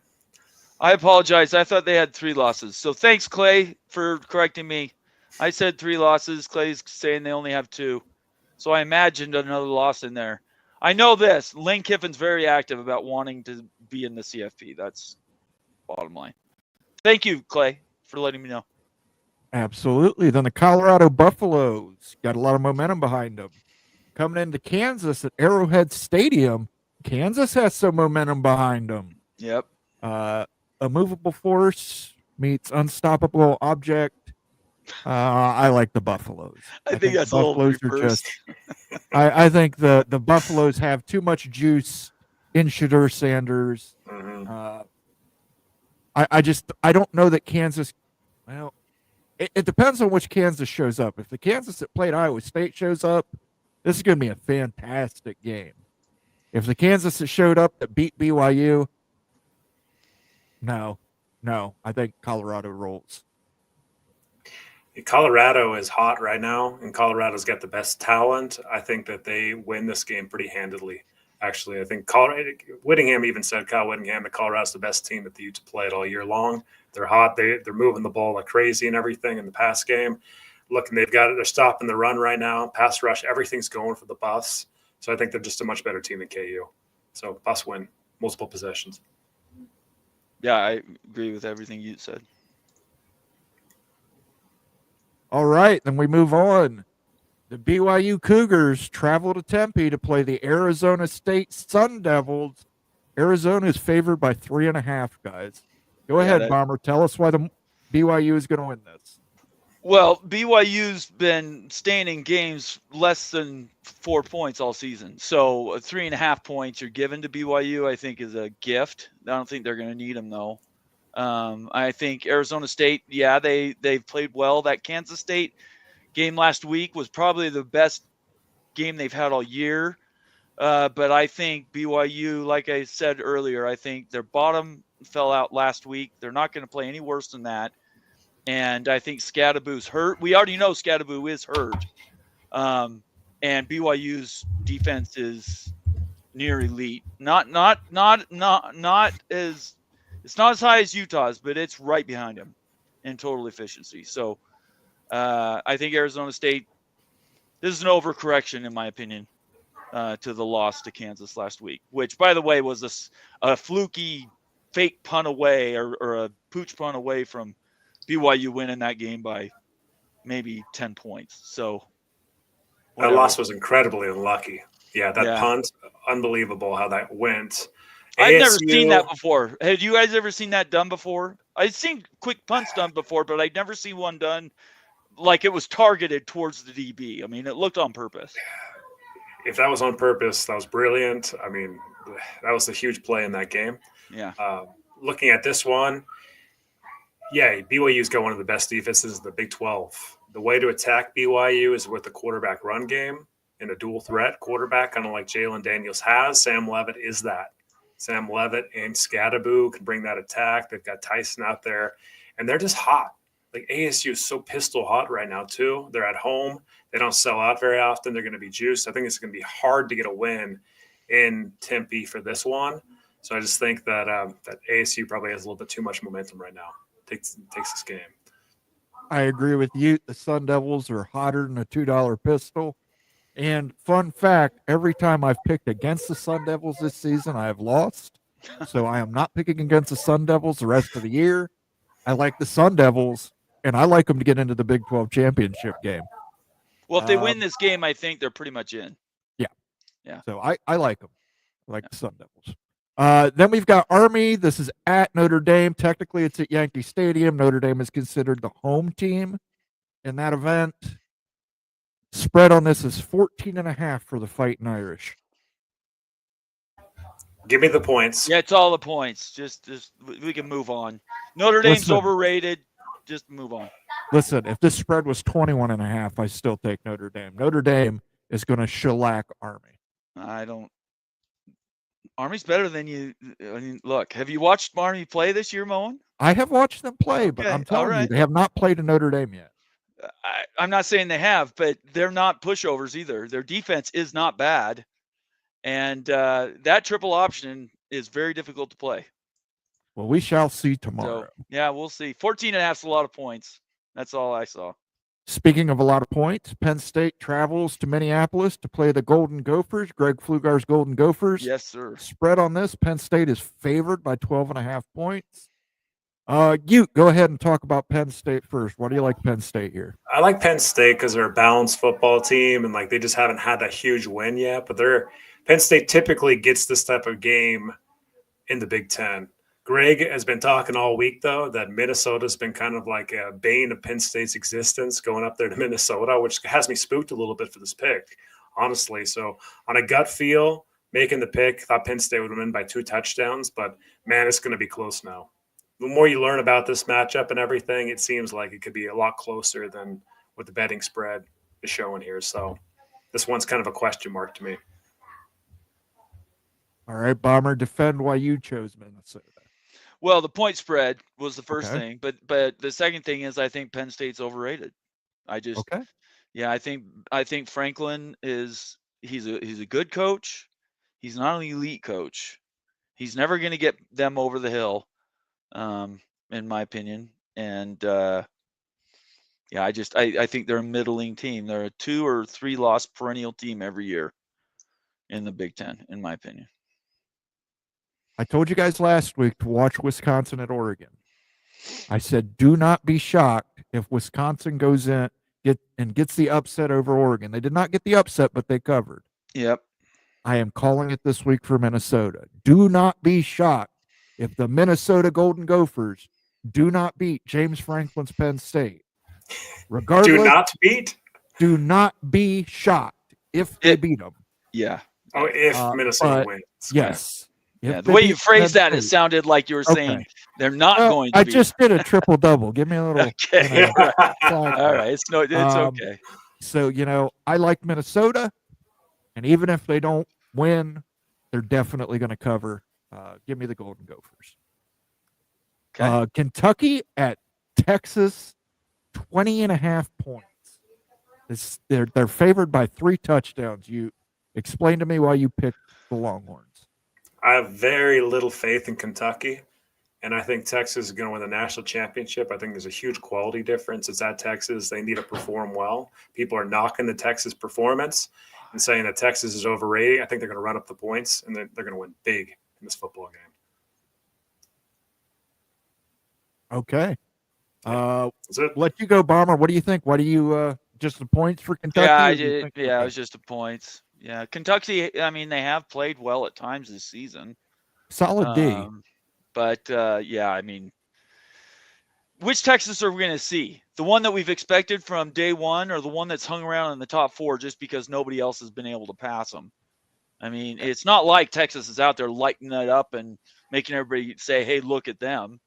I apologize. I thought they had 3 losses. So thanks, Clay, for correcting me. I said 3 losses. Clay's saying they only have 2. So I imagined another loss in there. I know this. Lane Kiffin's very active about wanting to be in the CFP. That's bottom line. Thank you, Clay, for letting me know. Absolutely. Then the Colorado Buffaloes got a lot of momentum behind them. Coming into Kansas at Arrowhead Stadium, Kansas has some momentum behind them. Yep. A movable force meets unstoppable object. I like the Buffaloes. I think that's a little reversed. I think the Buffaloes have too much juice in Shedeur Sanders. I don't know that Kansas. Well, it depends on which Kansas shows up. If the Kansas that played Iowa State shows up, this is going to be a fantastic game. If the Kansas that showed up that beat BYU, no, I think Colorado rolls. Colorado is hot right now, and Colorado's got the best talent. I think that they win this game pretty handedly. Actually, I think Whittingham even said, Kyle Whittingham, that Colorado's the best team that the Utes played all year long. They're hot. They're moving the ball like crazy and everything in the pass game. Looking, they're stopping the run right now. Pass rush, everything's going for the Buffs. So I think they're just a much better team than KU. So Buffs win multiple possessions. Yeah, I agree with everything you said. All right, then we move on. The BYU Cougars travel to Tempe to play the Arizona State Sun Devils. Arizona is favored by 3.5, guys. Go ahead, Bomber. Tell us why the BYU is going to win this. Well, BYU's been staying in games less than 4 points all season. So 3.5 points you're given to BYU, I think, is a gift. I don't think they're going to need them, though. I think Arizona State, they've played well. That Kansas State game last week was probably the best game they've had all year. But I think BYU, like I said earlier, I think their bottom fell out last week. They're not going to play any worse than that. And I think Scadaboo's hurt. We already know Scadaboo is hurt. and BYU's defense is near elite. Not as it's not as high as Utah's, but it's right behind him in total efficiency. So I think Arizona State. This is an overcorrection, in my opinion, to the loss to Kansas last week, which, by the way, was a fluky fake punt away or a pooch punt away from BYU winning that game by maybe 10 points. So that loss was incredibly unlucky. Yeah, that punt, unbelievable how that went. I've never seen that before. Have you guys ever seen that done before? I've seen quick punts done before, but I'd never seen one done like it was targeted towards the DB. I mean, it looked on purpose. If that was on purpose, that was brilliant. I mean, that was a huge play in that game. Yeah. Looking at this one, BYU's got one of the best defenses in the Big 12. The way to attack BYU is with the quarterback run game and a dual threat quarterback, kind of like Jalen Daniels has. Sam Leavitt is that. Sam Leavitt and Scadaboo can bring that attack. They've got Tyson out there, and they're just hot. Like ASU is so pistol hot right now too. They're at home. They don't sell out very often. They're going to be juiced. I think it's going to be hard to get a win in Tempe for this one. So I just think that that ASU probably has a little bit too much momentum right now. Takes this game. I agree with you. The Sun Devils are hotter than a $2 pistol. And fun fact, every time I've picked against the Sun Devils this season, I have lost. So I am not picking against the Sun Devils the rest of the year. I like the Sun Devils, and I like them to get into the Big 12 championship game. Well, if they win this game, I think they're pretty much in. Yeah. So I like them. I like the Sun Devils. Then we've got Army. This is at Notre Dame. Technically, it's at Yankee Stadium. Notre Dame is considered the home team in that event. Spread on this is 14.5 for the Fighting Irish. Give me the points. Yeah, it's all the points. Just we can move on. Notre Dame's overrated. Just move on. Listen, if this spread was 21.5, I still take Notre Dame. Notre Dame is going to shellac Army. Army's better than you. I mean, look, have you watched Army play this year, Moen? I have watched them play, but I'm telling you, they have not played a Notre Dame yet. I'm not saying they have, but they're not pushovers either. Their defense is not bad. And that triple option is very difficult to play. Well, we shall see tomorrow. So, yeah, we'll see. 14.5 is a lot of points. That's all I saw. Speaking of a lot of points, Penn State travels to Minneapolis to play the Golden Gophers, Greg Pflugar's Golden Gophers. Yes, sir. Spread on this, Penn State is favored by 12.5 points. You go ahead and talk about Penn State first. Why do you like Penn State here? I like Penn State because they're a balanced football team, and like they just haven't had that huge win yet. But Penn State typically gets this type of game in the Big Ten. Greg has been talking all week, though, that Minnesota's been kind of like a bane of Penn State's existence going up there to Minnesota, which has me spooked a little bit for this pick, honestly. So on a gut feel, making the pick, thought Penn State would win by 2 touchdowns, but man, it's going to be close now. The more you learn about this matchup and everything, it seems like it could be a lot closer than what the betting spread is showing here. So this one's kind of a question mark to me. All right, Bomber, defend why you chose Minnesota. Well, the point spread was the first thing, but the second thing is I think Penn State's overrated. I think Franklin he's a good coach. He's not an elite coach. He's never going to get them over the hill. In my opinion. And I think they're a middling team. They're a 2 or 3 loss perennial team every year in the Big Ten, in my opinion. I told you guys last week to watch Wisconsin at Oregon. I said, do not be shocked if Wisconsin goes in gets the upset over Oregon. They did not get the upset, but they covered. Yep. I am calling it this week for Minnesota. Do not be shocked if the Minnesota Golden Gophers do not beat James Franklin's Penn State. Regardless, do not be shocked if they beat them. Yeah. Oh, if Minnesota wins. Yes. Yeah, the way you phrased that, it sounded like you were saying they're not going to I just did a triple double. Give me a little. Okay. All right. It's okay. So, I like Minnesota, and even if they don't win, they're definitely going to cover. Give me the Golden Gophers. Okay. Kentucky at Texas, 20.5 points. They're favored by 3 touchdowns. You explain to me why you picked the Longhorns. I have very little faith in Kentucky, and I think Texas is going to win the national championship. I think there's a huge quality difference. It's at Texas. They need to perform well. People are knocking the Texas performance and saying that Texas is overrated. I think they're going to run up the points, and they're going to win big in this football game. Okay. That's it. Let you go, Bomber. What do you think? Why do you just the points for Kentucky? Yeah, I or do you did. think- Yeah, it okay. was just the points. Yeah, Kentucky. I mean, they have played well at times this season. Solid D. But yeah, I mean, which Texas are we going to see? The one that we've expected from day one, or the one that's hung around in the top 4 just because nobody else has been able to pass them? I mean, it's not like Texas is out there lighting it up and making everybody say, "Hey, look at them,"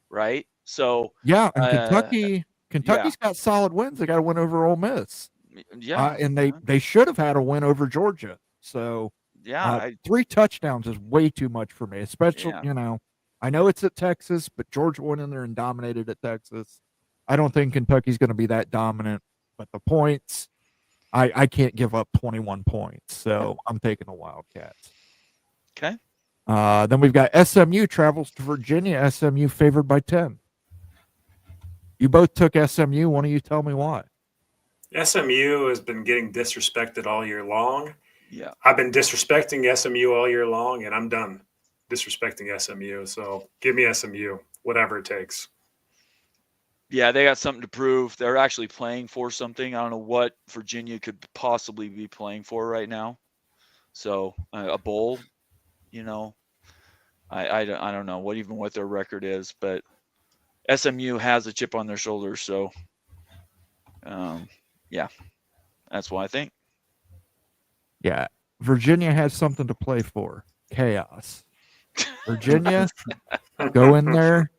right? So Yeah, and Kentucky's got solid wins. They got a win over Ole Miss. yeah, And they should have had a win over Georgia. So yeah, 3 touchdowns is way too much for me, especially, Yeah. I know it's at Texas, but Georgia went in there and dominated at Texas. I don't think Kentucky's going to be that dominant, but the points, I can't give up 21 points. So I'm taking the Wildcats. Okay. Then we've got SMU travels to Virginia. SMU favored by 10. You both took SMU. Why don't you tell me why? SMU has been getting disrespected all year long. Yeah. I've been disrespecting SMU all year long, and I'm done disrespecting SMU. So give me SMU, whatever it takes. Yeah, they got something to prove. They're actually playing for something. I don't know what Virginia could possibly be playing for right now. So a bowl, I don't know what their record is, but SMU has a chip on their shoulder. So, yeah, that's what I think. Yeah, Virginia has something to play for. Chaos. Virginia, go in there.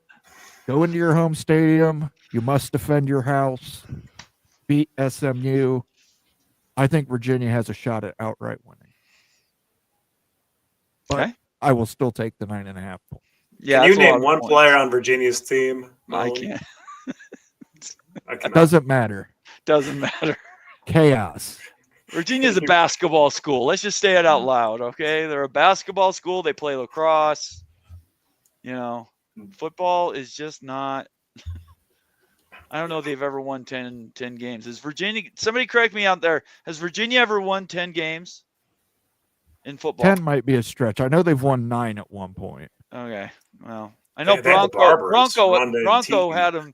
Go into your home stadium. You must defend your house. Beat SMU. I think Virginia has a shot at outright winning. But Okay. I will still take the 9.5 points. Yeah, Can you that's a lot name of one points. player on Virginia's team? I Molly? can't. I It cannot. doesn't matter. Doesn't matter. Chaos. Virginia's a basketball school. Let's just say it out loud, okay? They're a basketball school. They play lacrosse. Football is just not. I don't know if they've ever won 10 games. Is Virginia? Somebody correct me out there. Has Virginia ever won 10 games in football? 10 might be a stretch. I know they've won 9 at one point. Okay. Well, I know They had the Barbers, Rhonda and Bronco Tiki. had them.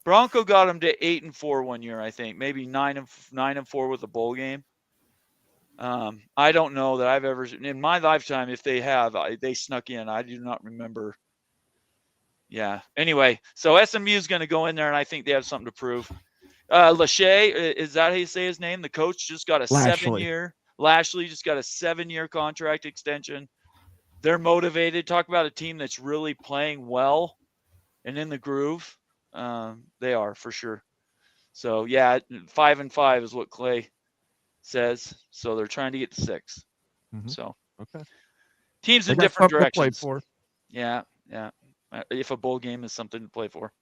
Bronco got them to 8-4 one year, I think. Maybe 9-4 with a bowl game. I don't know that I've ever in my lifetime. If they have, they snuck in. I do not remember. Yeah. Anyway, so SMU is going to go in there, and I think they have something to prove. Lachey, is that how you say his name? The coach just got a Lashley. 7-year. Lashley just got a 7-year contract extension. They're motivated. Talk about a team that's really playing well and in the groove. They are for sure. So yeah, 5-5 is what Clay says. So they're trying to get to 6. Mhm. So Okay. teams They in got different something to play directions. for. Yeah. If a bowl game is something to play for.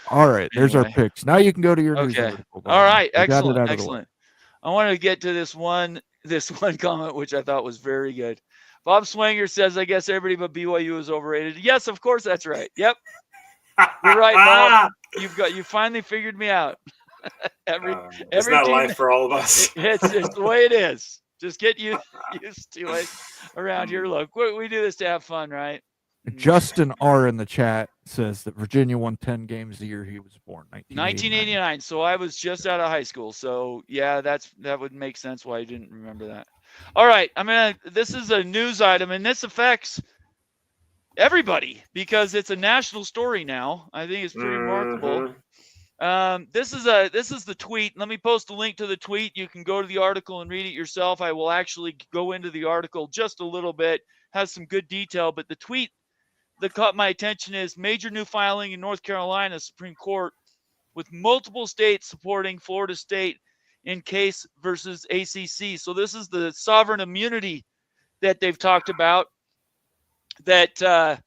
All right, there's our Anyway. picks. Now you can go to your news Okay. article. All right. I got it out of the way. Excellent. I wanted to get to this one comment, which I thought was very good. Bob Swanger says, I guess everybody but BYU is overrated. Yes, of course, that's right. Yep. You're right, Bob. You finally figured me out. It's every not team- life for all of us. It's the way it is. Just get used to it around here. Look, we do this to have fun, right? Justin R in the chat says that Virginia won 10 games the year he was born, 1989. So I was just out of high school. So yeah, that would make sense why I didn't remember that. All right, this is a news item, and this affects everybody because it's a national story now. I think it's pretty remarkable. This is the tweet. Let me post a link to the tweet. You can go to the article and read it yourself. I will actually go into the article just a little bit. Has some good detail, but the tweet that caught my attention is major new filing in North Carolina Supreme Court with multiple states supporting Florida State in case versus ACC. So this is the sovereign immunity that they've talked about, that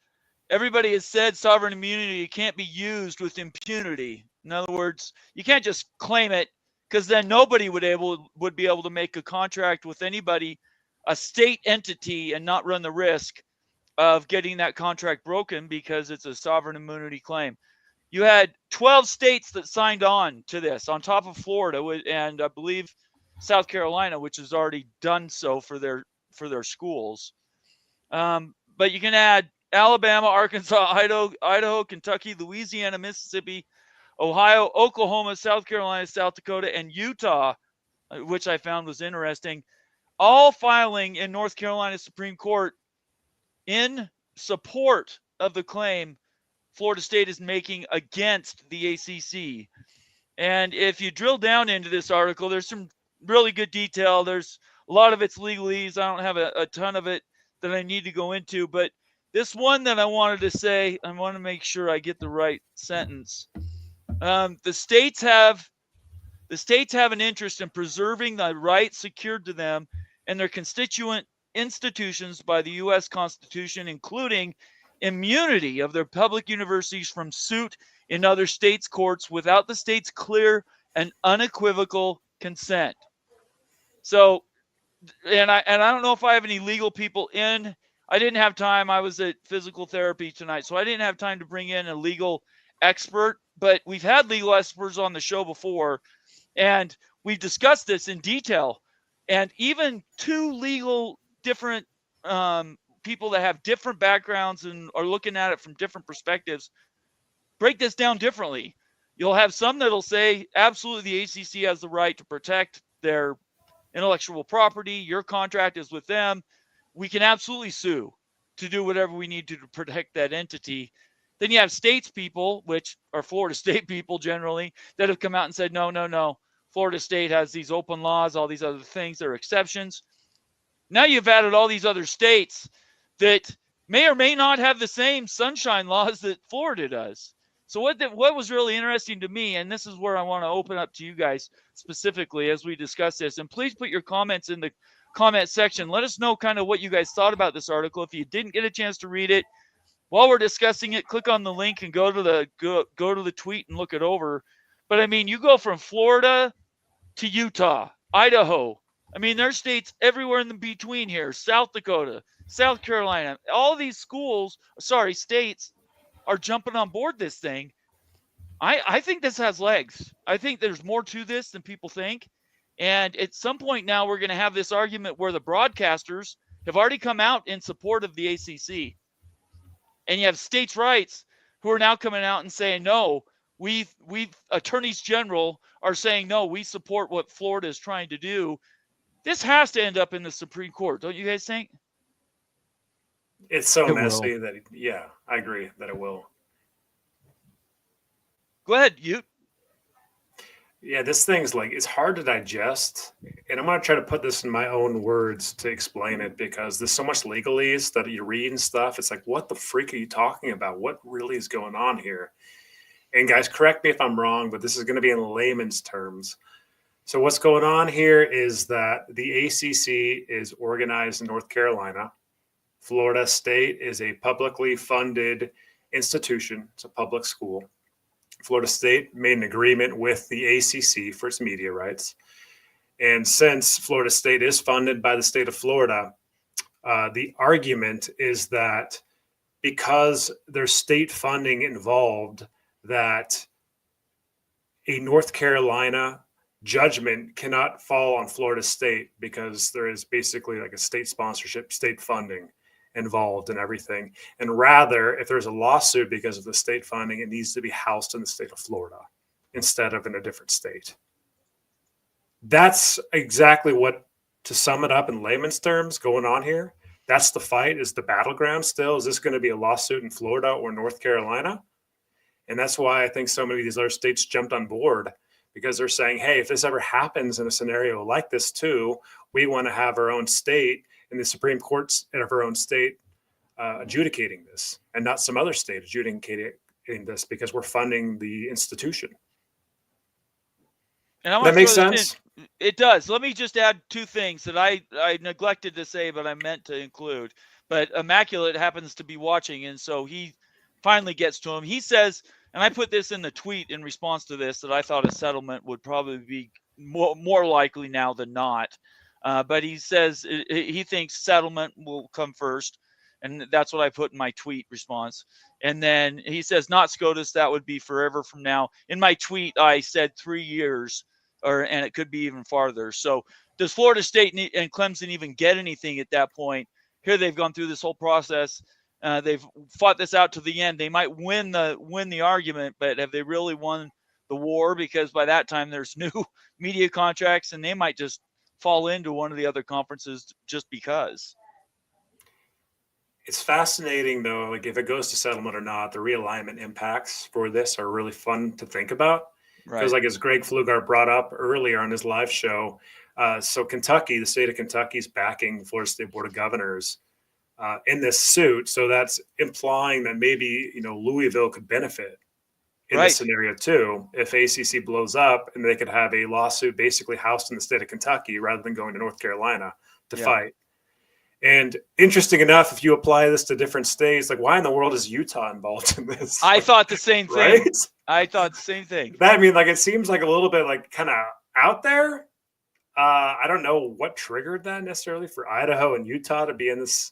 everybody has said sovereign immunity can't be used with impunity. In other words, you can't just claim it because then nobody would be able to make a contract with anybody, a state entity, and not run the risk of getting that contract broken because it's a sovereign immunity claim. You had 12 states that signed on to this, on top of Florida, and I believe South Carolina, which has already done so for their schools. But you can add Alabama, Arkansas, Idaho, Kentucky, Louisiana, Mississippi, Ohio, Oklahoma, South Carolina, South Dakota, and Utah, which I found was interesting, all filing in North Carolina Supreme Court in support of the claim Florida State is making against the ACC. And if you drill down into this article, there's some really good detail. There's a lot of it's legalese. I don't have a ton of it that I need to go into, but this one that I wanted to say, I want to make sure I get the right sentence. The states have an interest in preserving the rights secured to them and their constituent institutions by the U.S. Constitution, including immunity of their public universities from suit in other states' courts without the state's clear and unequivocal consent. So, and I don't know if I have any legal people in. I didn't have time. I was at physical therapy tonight, so I didn't have time to bring in a legal expert, but we've had legal experts on the show before, and we've discussed this in detail. And even two legal different people that have different backgrounds and are looking at it from different perspectives break this down differently. You'll have some that'll say absolutely the ACC has the right to protect their intellectual property. Your contract is with them. We can absolutely sue to do whatever we need to protect that entity. Then you have states people, which are Florida State people generally, that have come out and said, no. Florida State has these open laws, all these other things. There are exceptions. Now you've added all these other states that may or may not have the same sunshine laws that Florida does. So what was really interesting to me, and this is where I want to open up to you guys specifically as we discuss this, and please put your comments in the comment section. Let us know kind of what you guys thought about this article. If you didn't get a chance to read it while we're discussing it, click on the link and go to the tweet and look it over. But I mean, you go from Florida to Utah, Idaho. I mean, there's states everywhere in the between here. South Dakota, South Carolina, all these states are jumping on board this thing. I think this has legs. I think there's more to this than people think. And at some point now, we're going to have this argument where the broadcasters have already come out in support of the ACC. And you have states' rights who are now coming out and saying, no, we've attorneys general are saying, no, we support what Florida is trying to do. This has to end up in the Supreme Court. Don't you guys think? It's so messy that, yeah, I agree that it will. Go ahead, Ute. Yeah, this thing's like, it's hard to digest. And I'm going to try to put this in my own words to explain it, because there's so much legalese that you read and stuff. It's like, what the freak are you talking about? What really is going on here? And guys, correct me if I'm wrong, but this is going to be in layman's terms. So what's going on here is that the ACC is organized in North Carolina. Florida State is a publicly funded institution. It's a public school. Florida State made an agreement with the ACC for its media rights. And since Florida State is funded by the state of Florida, the argument is that because there's state funding involved, that a North Carolina judgment cannot fall on Florida State, because there is basically like a state sponsorship, state funding involved in everything. And rather, if there's a lawsuit because of the state funding, it needs to be housed in the state of Florida instead of in a different state. That's exactly what, to sum it up in layman's terms, going on here. That's the fight, is the battleground still. Is this going to be a lawsuit in Florida or North Carolina? And that's why I think so many of these other states jumped on board, because they're saying, hey, if this ever happens in a scenario like this too, we want to have our own state in the Supreme Courts of our own state adjudicating this, and not some other state adjudicating this, because we're funding the institution. And that makes sense? It does. Let me just add two things that I neglected to say, but I meant to include. But Immaculate happens to be watching, and so he finally gets to him. He says, and I put this in the tweet in response to this, that I thought a settlement would probably be more likely now than not. But he says he thinks settlement will come first, and that's what I put in my tweet response. And then he says not SCOTUS, that would be forever from now. In my tweet, I said 3 years, and it could be even farther. So does Florida State and Clemson even get anything at that point? Here they've gone through this whole process. They've fought this out to the end. They might win the argument, but have they really won the war? Because by that time there's new media contracts, and they might just fall into one of the other conferences just because. It's fascinating though, like if it goes to settlement or not, the realignment impacts for this are really fun to think about. Because like as Greg Flugart brought up earlier on his live show, so Kentucky, the state of Kentucky is backing the Florida State Board of Governors in this suit. So that's implying that maybe, Louisville could benefit in this scenario too, if ACC blows up, and they could have a lawsuit basically housed in the state of Kentucky rather than going to North Carolina to fight. And interesting enough, if you apply this to different states, like why in the world is Utah involved in this? I thought the same thing. Right? I thought the same thing. It seems like a little bit like kind of out there. I don't know what triggered that necessarily for Idaho and Utah to be in this.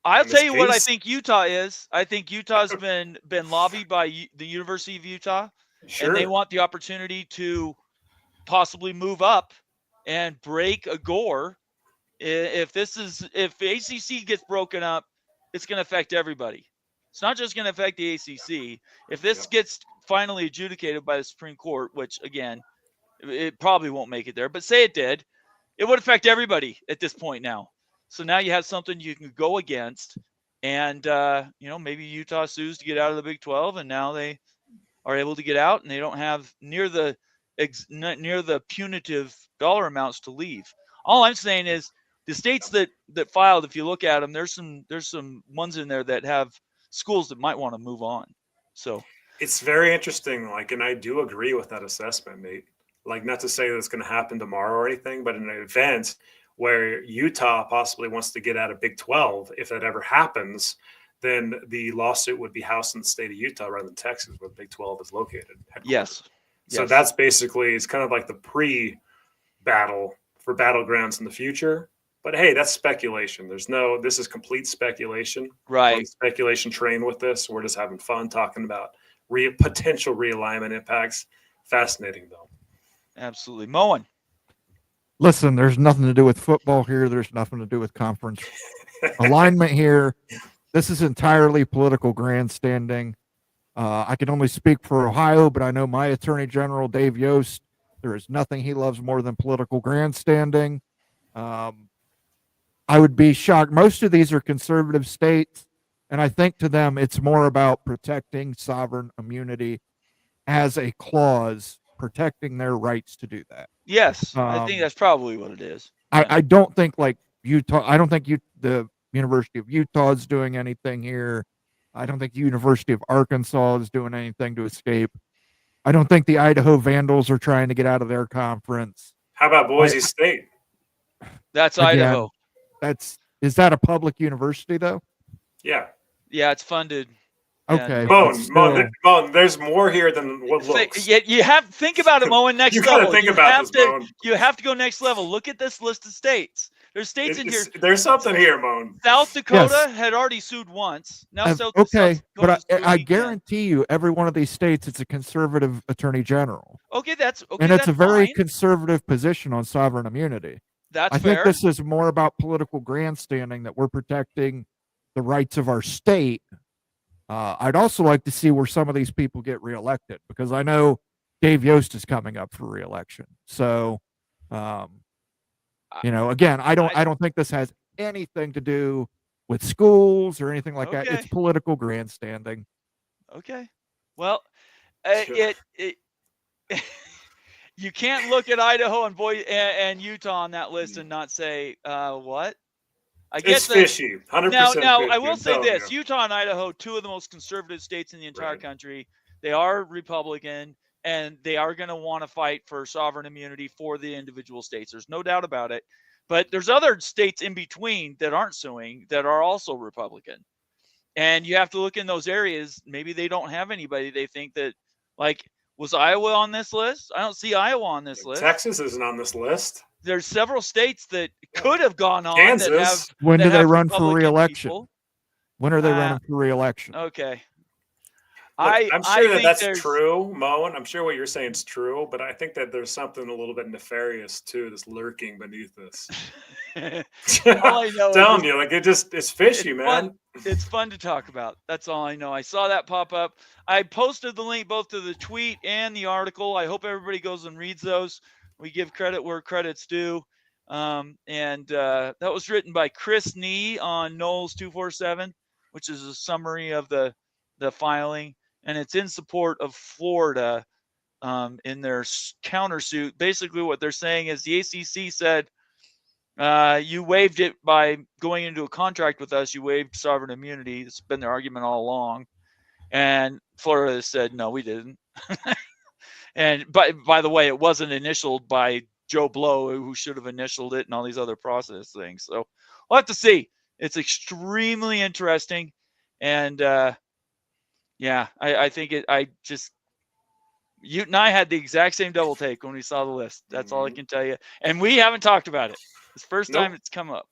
I'll tell you what I think Utah is. I think Utah's been lobbied by the University of Utah, and they want the opportunity to possibly move up and break a Gore. If ACC gets broken up, it's going to affect everybody. It's not just going to affect the ACC. If this gets finally adjudicated by the Supreme Court, which again, it probably won't make it there, but say it did, it would affect everybody at this point now. So now you have something you can go against, and maybe Utah sues to get out of the Big 12, and now they are able to get out, and they don't have near the punitive dollar amounts to leave. All I'm saying is the states that filed, if you look at them, there's some ones in there that have schools that might want to move on. So it's very interesting. And I do agree with that assessment, Nate. Not to say that it's going to happen tomorrow or anything, but in an event where Utah possibly wants to get out of Big 12, if that ever happens, then the lawsuit would be housed in the state of Utah rather than Texas, where the Big 12 is located. Yes. So that's basically, it's kind of like the pre-battle for battlegrounds in the future. But hey, that's speculation. This is complete speculation. Right. On the speculation train with this. We're just having fun talking about potential realignment impacts. Fascinating though. Absolutely. Moen. Listen, there's nothing to do with football here. There's nothing to do with conference alignment here. This is entirely political grandstanding. I can only speak for Ohio, but I know my Attorney General, Dave Yost, there is nothing he loves more than political grandstanding. I would be shocked. Most of these are conservative states, and I think to them it's more about protecting sovereign immunity as a clause, protecting their rights to do that. Yes, I think that's probably what it is. I don't think Utah. I don't think the University of Utah is doing anything here. I don't think the University of Arkansas is doing anything to escape. I don't think the Idaho Vandals are trying to get out of their conference. How about Boise State? That's Idaho. Is that a public university though? Yeah. Yeah, it's funded. Okay. Moen, there's more here than what looks. You have think about it, Moen. Next level. You gotta think about this, Moen. You have to go next level. Look at this list of states. There's states in here. There's something here, Moen. South Dakota had already sued once. Now South but I guarantee you, every one of these states, it's a conservative attorney general. Okay, that's okay. And it's a very fine. conservative position on sovereign immunity. I think this is more about political grandstanding, that we're protecting the rights of our state. I'd also like to see where some of these people get reelected, because I know Dave Yost is coming up for reelection. So, again, I don't think this has anything to do with schools or anything like that. It's political grandstanding. Okay. Well, you can't look at Idaho and Utah on that list and not say, what? I guess it's fishy. 100%. Now, fishy. I will say this: Utah and Idaho, two of the most conservative states in the entire country. They are Republican, and they are going to want to fight for sovereign immunity for the individual states. There's no doubt about it. But there's other states in between that aren't suing that are also Republican, and you have to look in those areas. Maybe they don't have anybody they think that, like, Was Iowa on this list? I don't see Iowa on this list. Texas isn't on this list. There's several states that could have gone on Kansas. that have. When that do they have run for Republican re-election? people. When are they running for re-election? Okay. Look, I'm sure that that's there's- true, Mo, and I'm sure what you're saying is true, but I think that there's something a little bit nefarious too that's lurking beneath this. All I know is Telling you, like it's fishy, man. fun. It's fun to talk about. That's all I know. I saw that pop up. I posted the link both to the tweet and the article. I hope everybody goes and reads those. We give credit where credit's due. That was written by Chris Nee on Knowles 247, which is a summary of the filing, and it's in support of Florida in their countersuit. Basically, what they're saying is the ACC said, you waived it by going into a contract with us. You waived sovereign immunity. It's been their argument all along. And Florida said, no, we didn't. And by the way, it wasn't initialed by Joe Blow, who should have initialed it, and all these other process things. So we'll have to see. It's extremely interesting. And I think you and I had the exact same double take when we saw the list. That's all I can tell you. And we haven't talked about it. It's the first time it's come up.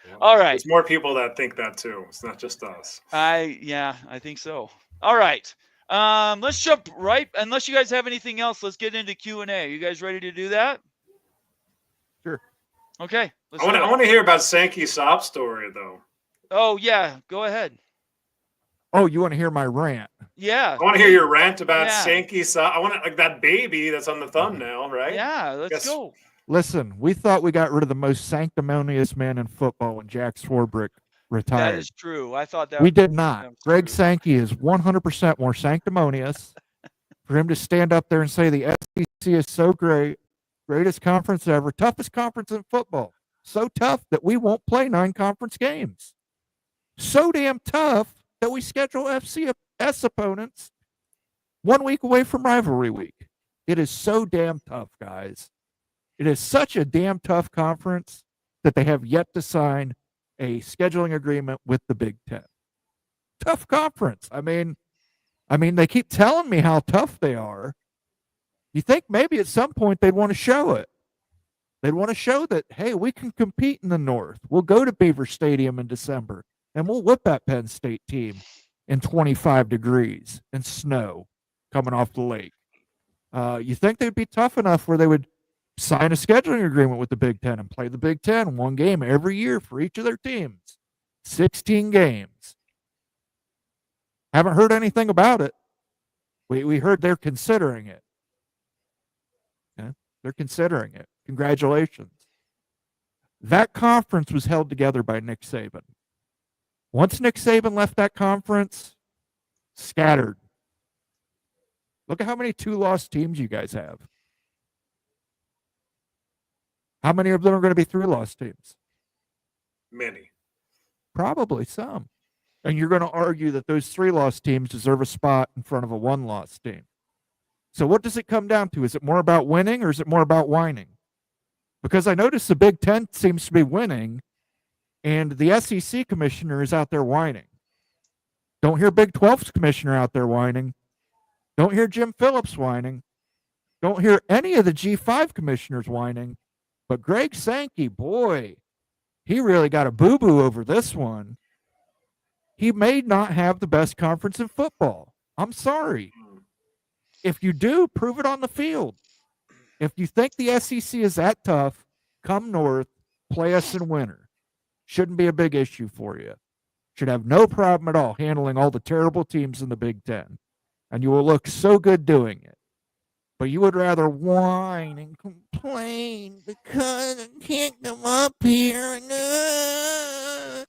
Yeah. All right. There's more people that think that too. It's not just us. I think so. All right. Let's jump right. Unless you guys have anything else, let's get into Q&A. You guys ready to do that? Sure. Okay. I want to hear about Sankey's sob story though. Oh yeah, go ahead. Oh, you want to hear my rant? Yeah. I want to hear your rant about Yeah. Sankey's sob. I want to, like that baby that's on the thumbnail, right? Yeah, let's go. Listen, we thought we got rid of the most sanctimonious man in football when Jack Swarbrick That retired. is true. I thought that We did not. that was Greg true. Sankey is 100% more sanctimonious. For him to stand up there and say the SEC is so great, greatest conference ever, toughest conference in football, so tough that we won't play 9 conference games. So damn tough that we schedule FCS opponents 1 week away from rivalry week. It is so damn tough, guys. It is such a damn tough conference that they have yet to sign a scheduling agreement with the Big Ten. Tough conference. I mean, they keep telling me how tough they are. You think maybe at some point they'd want to show it. They'd want to show that, hey, we can compete in the North. We'll go to Beaver Stadium in December, and we'll whip that Penn State team in 25 degrees and snow coming off the lake. You think they'd be tough enough where they would sign a scheduling agreement with the Big Ten and play the Big Ten 1 game every year for each of their teams? 16 games. Haven't heard anything about it. We heard they're considering it. Okay? They're considering it. Congratulations. That conference was held together by Nick Saban. Once Nick Saban left that conference, scattered. Look at how many 2-loss teams you guys have. How many of them are going to be 3-loss teams? Many. Probably some. And you're going to argue that those 3-loss teams deserve a spot in front of a 1-loss team. So what does it come down to? Is it more about winning or is it more about whining? Because I notice the Big Ten seems to be winning and the SEC commissioner is out there whining. Don't hear Big 12's commissioner out there whining. Don't hear Jim Phillips whining. Don't hear any of the G5 commissioners whining. But Greg Sankey, boy, he really got a boo-boo over this one. He may not have the best conference in football. I'm sorry. If you do, prove it on the field. If you think the SEC is that tough, come north, play us in winter. Shouldn't be a big issue for you. Should have no problem at all handling all the terrible teams in the Big Ten. And you will look so good doing it. But you would rather whine and complain because I can't come up here. And,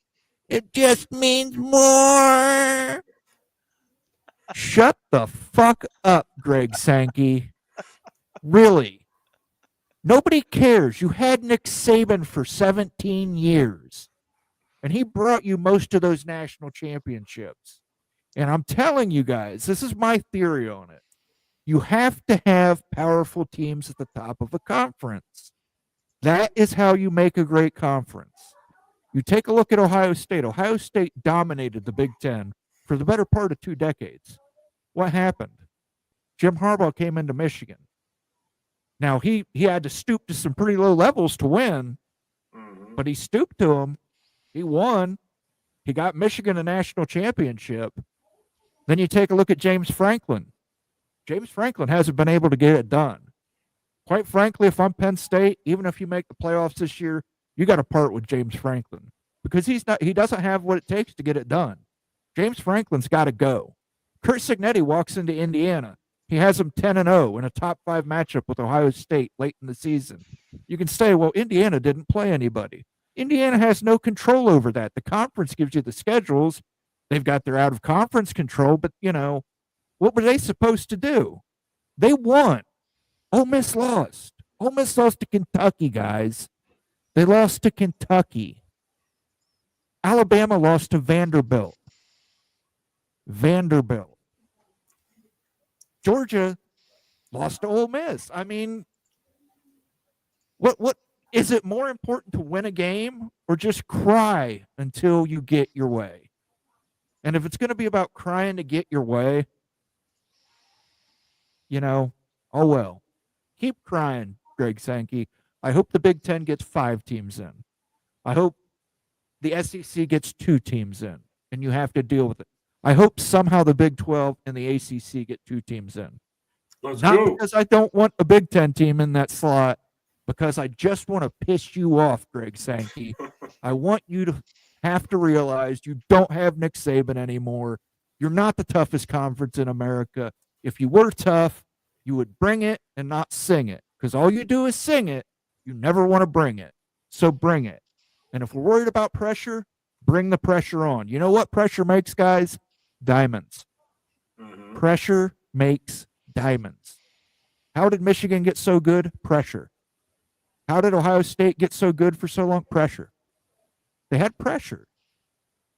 it just means more. Shut the fuck up, Greg Sankey. Really. Nobody cares. You had Nick Saban for 17 years. And he brought you most of those national championships. And I'm telling you guys, this is my theory on it. You have to have powerful teams at the top of a conference. That is how you make a great conference. You take a look at Ohio State. Ohio State dominated the Big Ten for the better part of 2 decades. What happened? Jim Harbaugh came into Michigan. Now, he had to stoop to some pretty low levels to win, but he stooped to them. He won. He got Michigan a national championship. Then you take a look at James Franklin. James Franklin hasn't been able to get it done. Quite frankly, if I'm Penn State, even if you make the playoffs this year, you got to part with James Franklin because he doesn't have what it takes to get it done. James Franklin's got to go. Curt Cignetti walks into Indiana. He has them 10-0 in a top 5 matchup with Ohio State late in the season. You can say, well, Indiana didn't play anybody. Indiana has no control over that. The conference gives you the schedules. They've got their out-of-conference control, but, what were they supposed to do? They won. Ole Miss lost. Ole Miss lost to Kentucky, guys. They lost to Kentucky. Alabama lost to Vanderbilt. Georgia lost to Ole Miss. I mean, what is it more important to win a game or just cry until you get your way? And if it's going to be about crying to get your way, oh well. Keep crying, Greg Sankey. I hope the Big Ten gets 5 teams in. I hope the SEC gets 2 teams in, and you have to deal with it. I hope somehow the Big 12 and the ACC get 2 teams in. Let's Not go. because I don't want a Big Ten team in that slot, because I just want to piss you off, Greg Sankey. I want you to have to realize you don't have Nick Saban anymore. You're not the toughest conference in America. If you were tough, you would bring it and not sing it, because all you do is sing it. You never want to bring it. So bring it. And if we're worried about pressure, bring the pressure on. You know what pressure makes, guys? Diamonds. Pressure makes diamonds. How did Michigan get so good? Pressure. How did Ohio State get so good for so long? Pressure. They had pressure.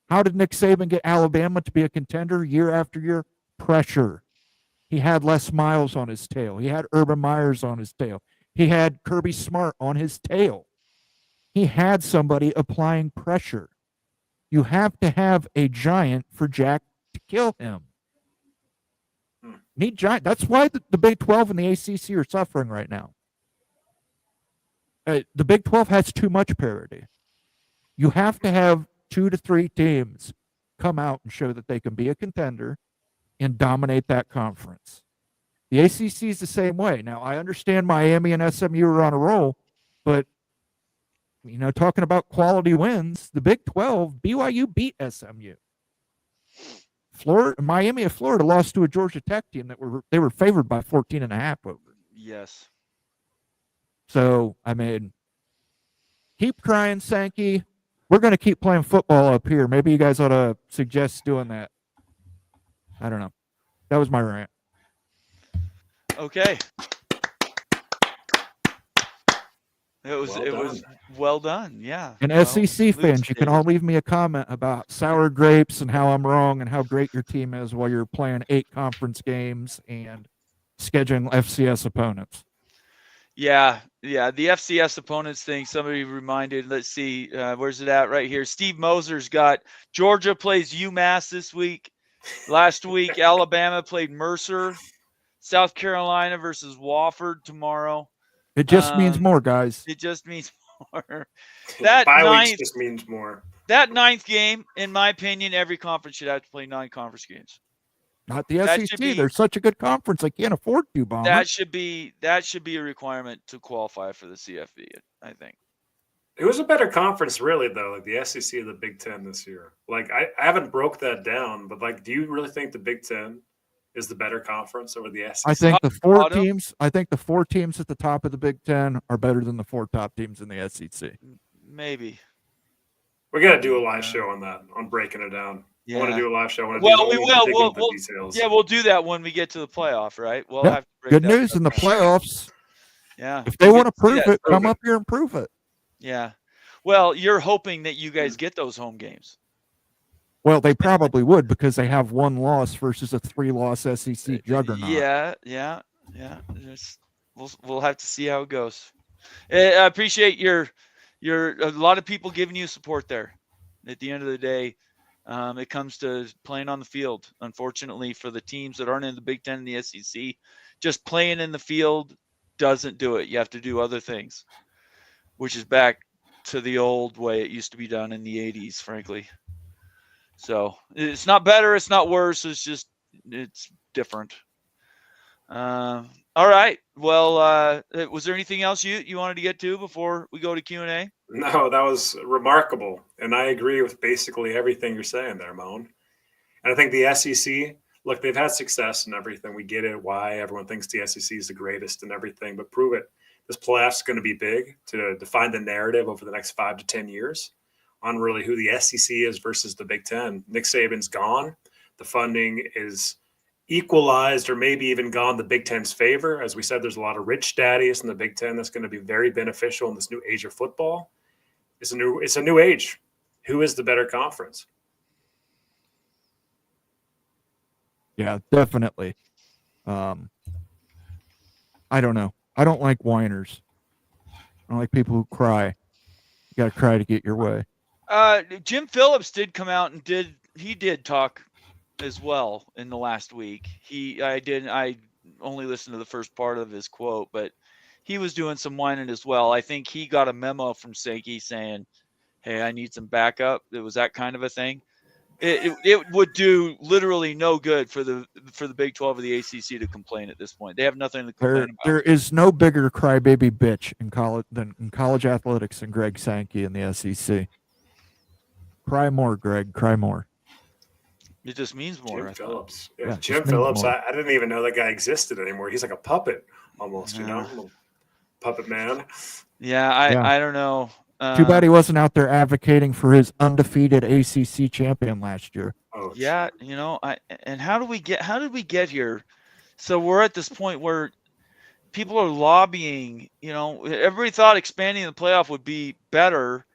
How did Nick Saban get Alabama to be a contender year after year? Pressure. He had Les Miles on his tail. He had Urban Myers on his tail. He had Kirby Smart on his tail. He had somebody applying pressure. You have to have a giant for Jack to kill him. Need giant. That's why the Big 12 and the ACC are suffering right now. The Big 12 has too much parity. You have to have 2 to 3 teams come out and show that they can be a contender and dominate that conference. The ACC is the same way. Now, I understand Miami and SMU are on a roll, but, talking about quality wins, the Big 12, BYU beat SMU. Miami of Florida lost to a Georgia Tech team they were favored by 14.5 over. Yes. So, keep crying, Sankey. We're going to keep playing football up here. Maybe you guys ought to suggest doing that. I don't know. That was my rant. Okay. It was well done. Yeah. And SEC fans, you can all leave me a comment about sour grapes and how I'm wrong and how great your team is while you're playing 8 conference games and scheduling FCS opponents. Yeah. The FCS opponents thing, somebody reminded, let's see, where's it at right here? Steve Moser's got Georgia plays UMass this week. Last week, Alabama played Mercer. South Carolina versus Wofford tomorrow. It just means more, guys. It just means more. Just means more. That 9th game, in my opinion, every conference should have to play 9 conference games. Not the SEC. They're such a good conference. They can't afford to, Bomber. That should be a requirement to qualify for the CFB, I think. It was a better conference, really, though, like the SEC or the Big Ten this year. Like, I haven't broke that down, but, do you really think the Big Ten is the better conference over the SEC? I think the 4 teams at the top of the Big Ten are better than the 4 top teams in the SEC. Maybe. We got to do a live show on that, on breaking it down. Yeah. I want to do a live show. We will. We'll do that when we get to the playoff, right? We'll have to break good that news down. in the playoffs. Yeah. If they want to prove it, come up here and prove it. Yeah. Well, you're hoping that you guys get those home games. Well, they probably would because they have 1 loss versus a 3-loss SEC juggernaut. Yeah. We'll have to see how it goes. I appreciate your a lot of people giving you support there. At the end of the day, It comes to playing on the field. Unfortunately, for the teams that aren't in the Big Ten and the SEC, just playing in the field doesn't do it. You have to do other things, which is back to the old way it used to be done in the 80s, frankly. So it's not better, it's not worse. It's different. All right. Well, was there anything else you wanted to get to before we go to Q&A? No, that was remarkable. And I agree with basically everything you're saying there, Moan. And I think the SEC, look, they've had success and everything. We get it, why everyone thinks the SEC is the greatest and everything, but prove it. This playoff is going to be big to define the narrative over the next 5 to 10 years on really who the SEC is versus the Big Ten. Nick Saban's gone. The funding is equalized or maybe even gone the Big Ten's favor. As we said, there's a lot of rich daddies in the Big Ten that's going to be very beneficial in this new age of football. It's a new age. Who is the better conference? Yeah, definitely. I don't know. I don't like whiners. I don't like people who cry. You got to cry to get your way. Jim Phillips did come out and did talk as well in the last week. I only listened to the first part of his quote, but he was doing some whining as well. I think he got a memo from Sankey saying, "Hey, I need some backup." It was that kind of a thing. It would do literally no good for the Big 12 or the ACC to complain at this point. They have nothing to complain about. There is no bigger crybaby bitch in college athletics than Greg Sankey in the SEC. Cry more, Greg. Cry more. It just means more. Jim Phillips. Yeah, Jim Phillips. I didn't even know that guy existed anymore. He's like a puppet almost, puppet man. Yeah, I don't know. Too bad he wasn't out there advocating for his undefeated ACC champion last year. Oh, yeah, how did we get here? So we're at this point where people are lobbying. Everybody thought expanding the playoff would be better.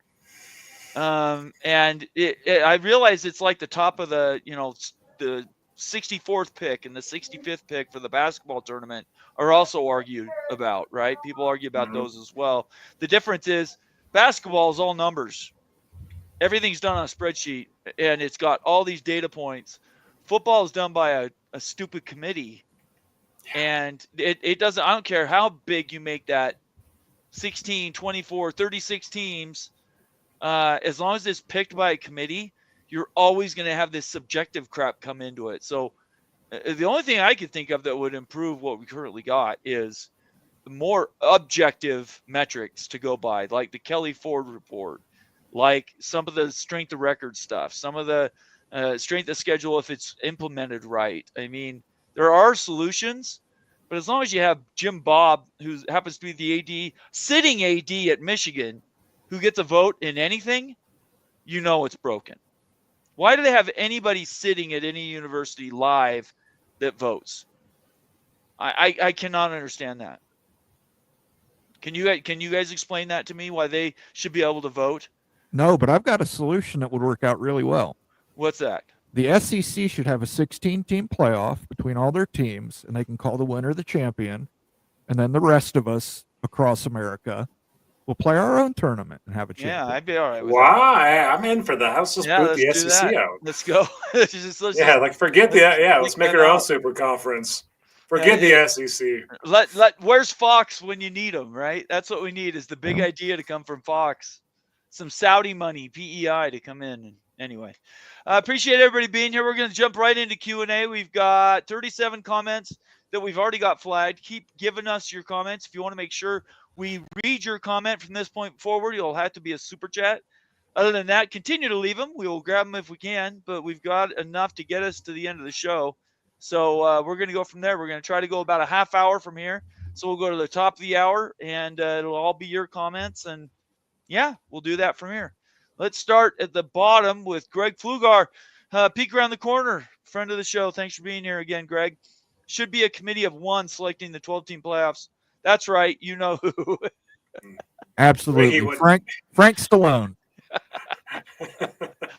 And I realize it's like the top of the 64th pick and the 65th pick for the basketball tournament are also argued about, right? People argue about those as well. The difference is basketball is all numbers. Everything's done on a spreadsheet and it's got all these data points. Football is done by a stupid committee. And it doesn't, I don't care how big you make that 16, 24, 36 teams. As long as it's picked by a committee, you're always going to have this subjective crap come into it. So the only thing I could think of that would improve what we currently got is more objective metrics to go by, like the Kelly Ford report, like some of the strength of record stuff, some of the strength of schedule if it's implemented right. I mean, there are solutions, but as long as you have Jim Bob, who happens to be the AD, sitting AD at Michigan, who gets a vote in anything, it's broken. Why do they have anybody sitting at any university live that votes? I cannot understand that. Can you guys explain that to me, why they should be able to vote? No, but I've got a solution that would work out really well. What's that? The SEC should have a 16-team playoff between all their teams, and they can call the winner the champion, and then the rest of us across America will play our own tournament and have a champion. Yeah, I'd be all right with that. I'm in for that. Let's just put the SEC out. Let's go. let's make our own super conference. Forget the SEC. Where's Fox when you need them, right? That's what we need, is the big idea to come from Fox. Some Saudi money, PEI, to come in. Anyway, appreciate everybody being here. We're going to jump right into Q&A. We've got 37 comments that we've already got flagged. Keep giving us your comments. If you want to make sure we read your comment from this point forward, it'll have to be a super chat. Other than that, continue to leave them. We will grab them if we can, but we've got enough to get us to the end of the show. So we're going to go from there. We're going to try to go about a half hour from here. So we'll go to the top of the hour, and it'll all be your comments. And, yeah, we'll do that from here. Let's start at the bottom with Greg Pflugar. Peek around the corner, friend of the show. Thanks for being here again, Greg. Should be a committee of one selecting the 12-team playoffs. That's right. You know who. Absolutely. Frank Stallone.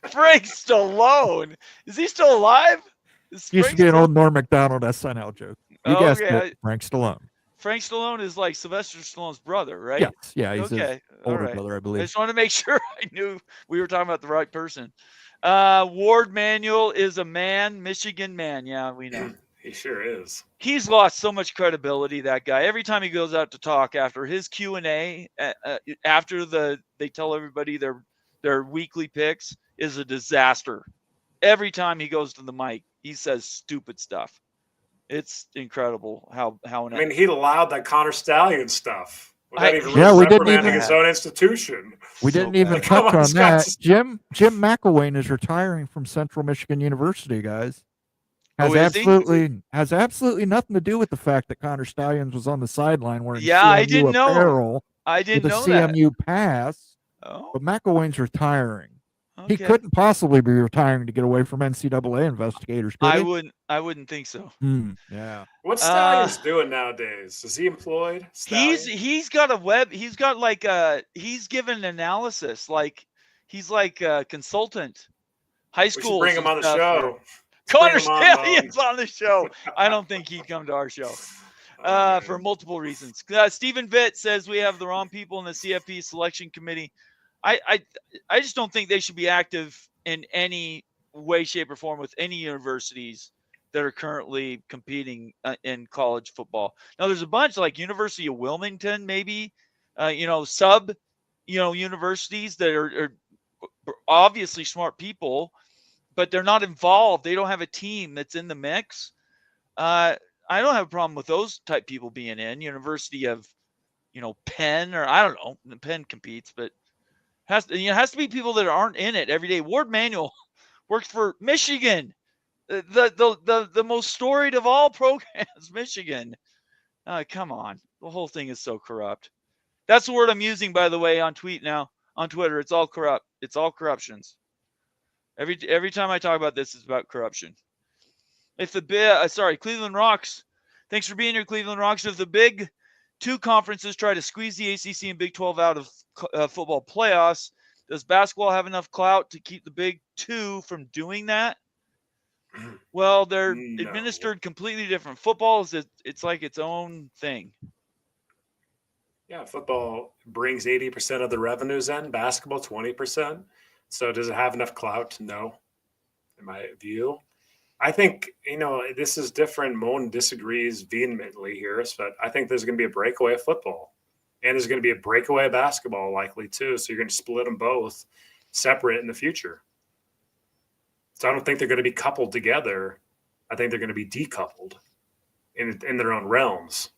Frank Stallone. Is he still alive? Used to be an old Norm Macdonald SNL joke. You guessed it, Frank Stallone. Frank Stallone is like Sylvester Stallone's brother, right? Yes, yeah, he's his Okay. All older right. brother, I I believe. just wanted to make sure I knew we were talking about the right person. Ward Manuel is a man, Michigan man. Yeah, we know. He sure is. He's lost so much credibility, that guy. Every time he goes out to talk after his Q&A, after they tell everybody their weekly picks, is a disaster. Every time he goes to the mic, he says stupid stuff. It's incredible how. I mean, he allowed that Connor Stallion stuff without even Yeah, we didn't reprimanding even- his own institution. We So didn't even bad. Come touch on, on that. Scott. Jim McElwain is retiring from Central Michigan University, guys. Has Oh, is he? absolutely nothing to do with the fact that Connor Stallions was on the sideline wearing Yeah, CMU I didn't know. apparel I with didn't a know that. CMU pass. Oh, But McElwain's retiring. okay. He couldn't possibly be retiring to get away from NCAA investigators, could he? I wouldn't think so. Yeah. What's Stallion's doing nowadays? Is he employed? Stallion? He's got a web. He's got like he's given analysis. Like he's like a consultant. High We should school. bring him on the show. Connor Bring him on, Stallion's on the show. I don't think he'd come to our show. Oh, For man. multiple reasons. Stephen Vitt says we have the wrong people in the CFP selection committee. I just don't think they should be active in any way, shape, or form with any universities that are currently competing in college football. Now, there's a bunch like University of Wilmington, maybe, universities that are obviously smart people, but they're not involved. They don't have a team that's in the mix. I don't have a problem with those type people being in. University of, Penn, or I don't know. Penn competes, but has to be people that aren't in it every day. Ward Manuel works for Michigan, the most storied of all programs, Michigan. Come on, the whole thing is so corrupt. That's the word I'm using, by the way, on Twitter. It's all corrupt. It's all corruptions. Every time I talk about this, it's about corruption. If Cleveland Rocks, thanks for being here, Cleveland Rocks. If the Big Two conferences try to squeeze the ACC and Big 12 out of football playoffs, does basketball have enough clout to keep the Big Two from doing that? Well, they're administered completely different. Football it's like its own thing. Yeah, football brings 80% of the revenues in, basketball 20%. So does it have enough clout? No, in my view. I think, this is different. Moan disagrees vehemently here, but I think there's going to be a breakaway of football. And there's going to be a breakaway of basketball likely too. So you're going to split them both separate in the future. So I don't think they're going to be coupled together. I think they're going to be decoupled in their own realms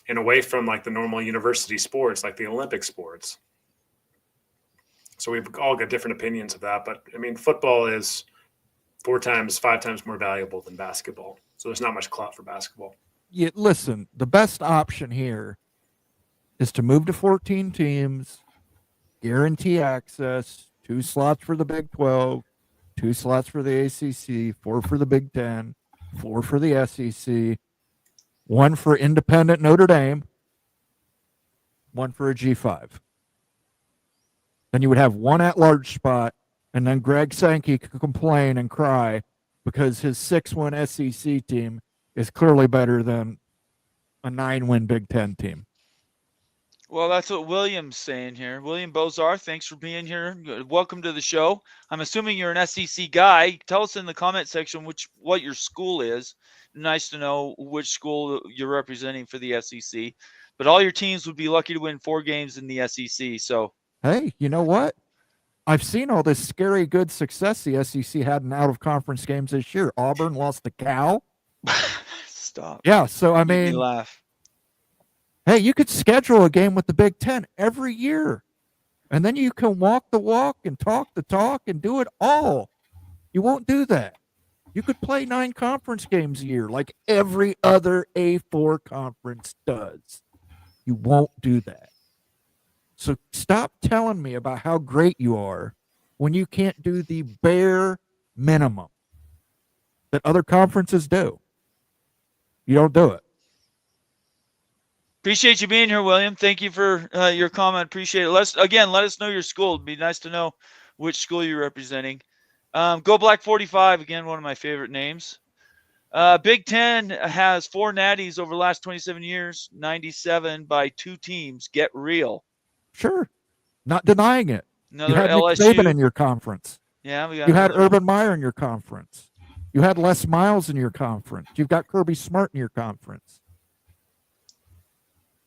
and away from like the normal university sports, like the Olympic sports. So we've all got different opinions of that. But I mean, football is 5 times more valuable than basketball. So there's not much clout for basketball. Yeah, listen, the best option here is to move to 14 teams, guarantee access, 2 slots for the Big 12, 2 slots for the ACC, 4 for the Big 10, 4 for the SEC, 1 for independent Notre Dame, 1 for a G5. Then you would have 1 at-large spot, and then Greg Sankey could complain and cry because his 6-win SEC team is clearly better than a 9-win Big 10 team. Well, that's what William's saying here. William Bozar, thanks for being here. Welcome to the show. I'm assuming you're an SEC guy. Tell us in the comment section what your school is. Nice to know which school you're representing for the SEC. But all your teams would be lucky to win 4 games in the SEC. So, hey, you know what? I've seen all this scary good success the SEC had in out-of-conference games this year. Auburn lost to Cal. Stop. Yeah, so I Make me mean, laugh. hey, you could schedule a game with the Big Ten every year, and then you can walk the walk and talk the talk and do it all. You won't do that. You could play 9 conference games a year like every other A4 conference does. You won't do that. So stop telling me about how great you are when you can't do the bare minimum that other conferences do. You don't do it. Appreciate you being here, William. Thank you for your comment. Appreciate it. Let us know your school. It'd be nice to know which school you're representing. Go Black 45, again, one of my favorite names. Big Ten has 4 natties over the last 27 years, 97 by 2 teams. Get real. Sure. Not denying it. Another you had LSU. Nick Saban in your conference. Yeah, we got You had another Urban Meyer in your conference. You had Les Miles in your conference. You've got Kirby Smart in your conference.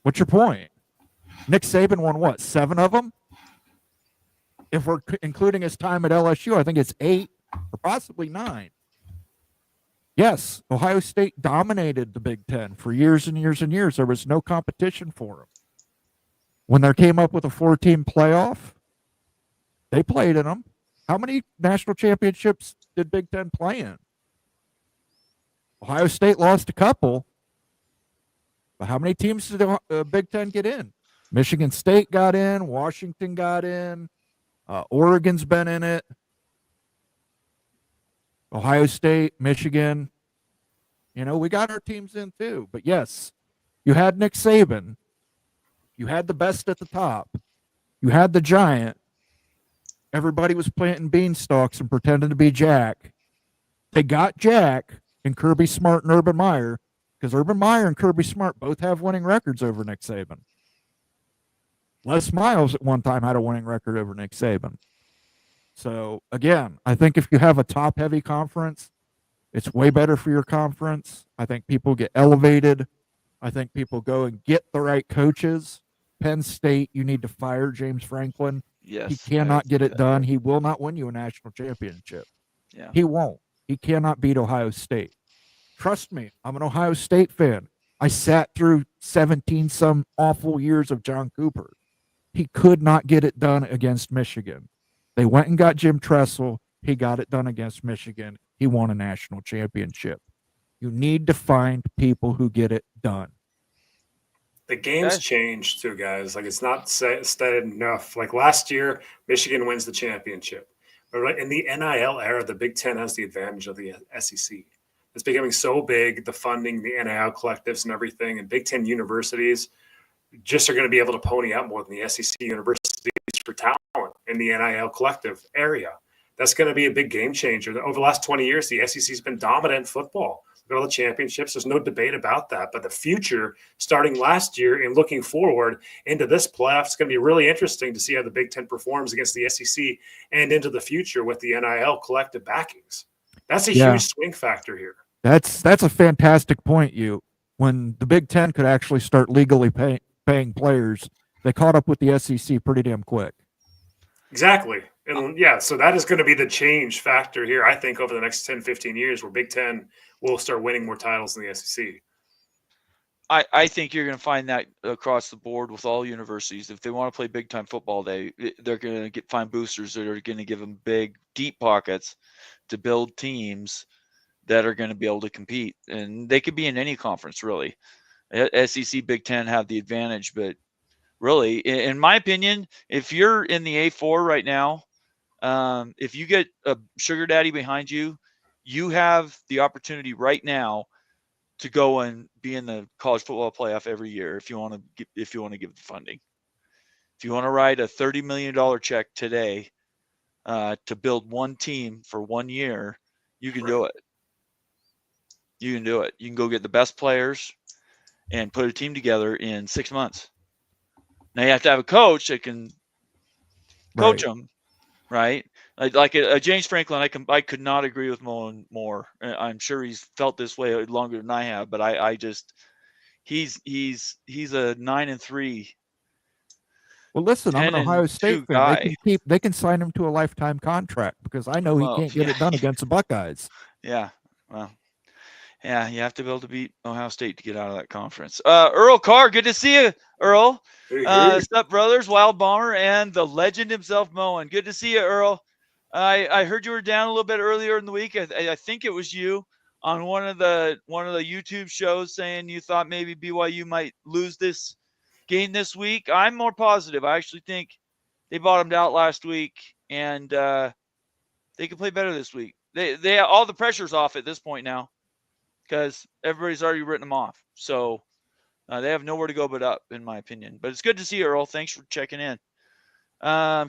What's your point? Nick Saban won what, 7 of them? If we're including his time at LSU, I think it's 8 or possibly 9. Yes, Ohio State dominated the Big Ten for years and years and years. There was no competition for them. When they came up with a 4-team playoff, they played in them. How many national championships did Big Ten play in? Ohio State lost a couple. But how many teams did the Big Ten get in? Michigan State got in. Washington got in. Oregon's been in it. Ohio State, Michigan. We got our teams in too. But yes, you had Nick Saban. You had the best at the top. You had the giant. Everybody was planting beanstalks and pretending to be Jack. They got Jack and Kirby Smart and Urban Meyer, because Urban Meyer and Kirby Smart both have winning records over Nick Saban. Les Miles at one time had a winning record over Nick Saban. So, again, I think if you have a top-heavy conference, it's way better for your conference. I think people get elevated. I think people go and get the right coaches. Penn State, you need to fire James Franklin. Yes. He cannot get it done. He will not win you a national championship. Yeah. He won't. He cannot beat Ohio State. Trust me, I'm an Ohio State fan. I sat through 17-some awful years of John Cooper. He could not get it done against Michigan. They went and got Jim Tressel. He got it done against Michigan. He won a national championship. You need to find people who get it done. The game's changed too, guys. Like, it's not said enough. Like last year, Michigan wins the championship. But in the NIL era, the Big Ten has the advantage of the SEC. It's becoming so big, the funding, the NIL collectives and everything, and Big Ten universities just are going to be able to pony out more than the SEC universities for talent in the NIL collective area. That's going to be a big game changer. Over the last 20 years, the SEC has been dominant in football. Look at all the championships. There's no debate about that. But the future, starting last year and looking forward into this playoff, is going to be really interesting to see how the Big Ten performs against the SEC and into the future with the NIL collective backings. That's a huge swing factor here. That's a fantastic point, when the Big Ten could actually start legally paying players, they caught up with the SEC pretty damn quick. Exactly. And so that is going to be the change factor here, I think, over the next 10, 15 years, where Big Ten will start winning more titles than the SEC. I think you're going to find that across the board with all universities. If they want to play big-time football, they're going to find boosters that are going to give them big, deep pockets to build teams that are going to be able to compete. And they could be in any conference, really. SEC, Big Ten have the advantage, but really, in my opinion, if you're in the A4 right now, if you get a sugar daddy behind you, you have the opportunity right now to go and be in the college football playoff every year if you want to give the funding. If you want to write a $30 million check today to build one team for 1 year, you can do it. You can do it. You can go get the best players and put a team together in 6 months. Now you have to have a coach that can coach them, right? Like James Franklin, I could not agree with Mullen more. I'm sure he's felt this way longer than I have, but I just he's a 9-3. Well, listen, I'm an Ohio State fan. They can sign him to a lifetime contract because I know he can't get it done against the Buckeyes. Yeah, well. Yeah, you have to be able to beat Ohio State to get out of that conference. Earl Carr, good to see you, Earl. Hey. What's up, brothers? Wild Bomber and the legend himself, Moen. Good to see you, Earl. I heard you were down a little bit earlier in the week. I think it was you on one of the YouTube shows saying you thought maybe BYU might lose this game this week. I'm more positive. I actually think they bottomed out last week, and they can play better this week. They all the pressure's off at this point now, because everybody's already written them off. So they have nowhere to go but up, in my opinion. But it's good to see you, Earl. Thanks for checking in.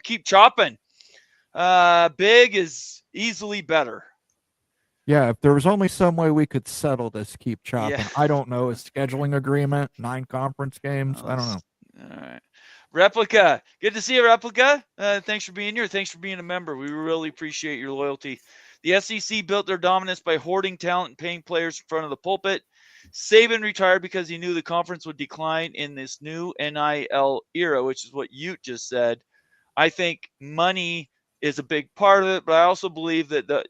Keep chopping. Big is easily better. Yeah, if there was only some way we could settle this, keep chopping. Yeah. I don't know. A scheduling agreement, 9 conference games. I don't know. All right. Replica, good to see you, Replica. Thanks for being here. Thanks for being a member. We really appreciate your loyalty. The SEC built their dominance by hoarding talent and paying players in front of the pulpit. Saban retired because he knew the conference would decline in this new NIL era, which is what Ute just said. I think money is a big part of it, but I also believe that the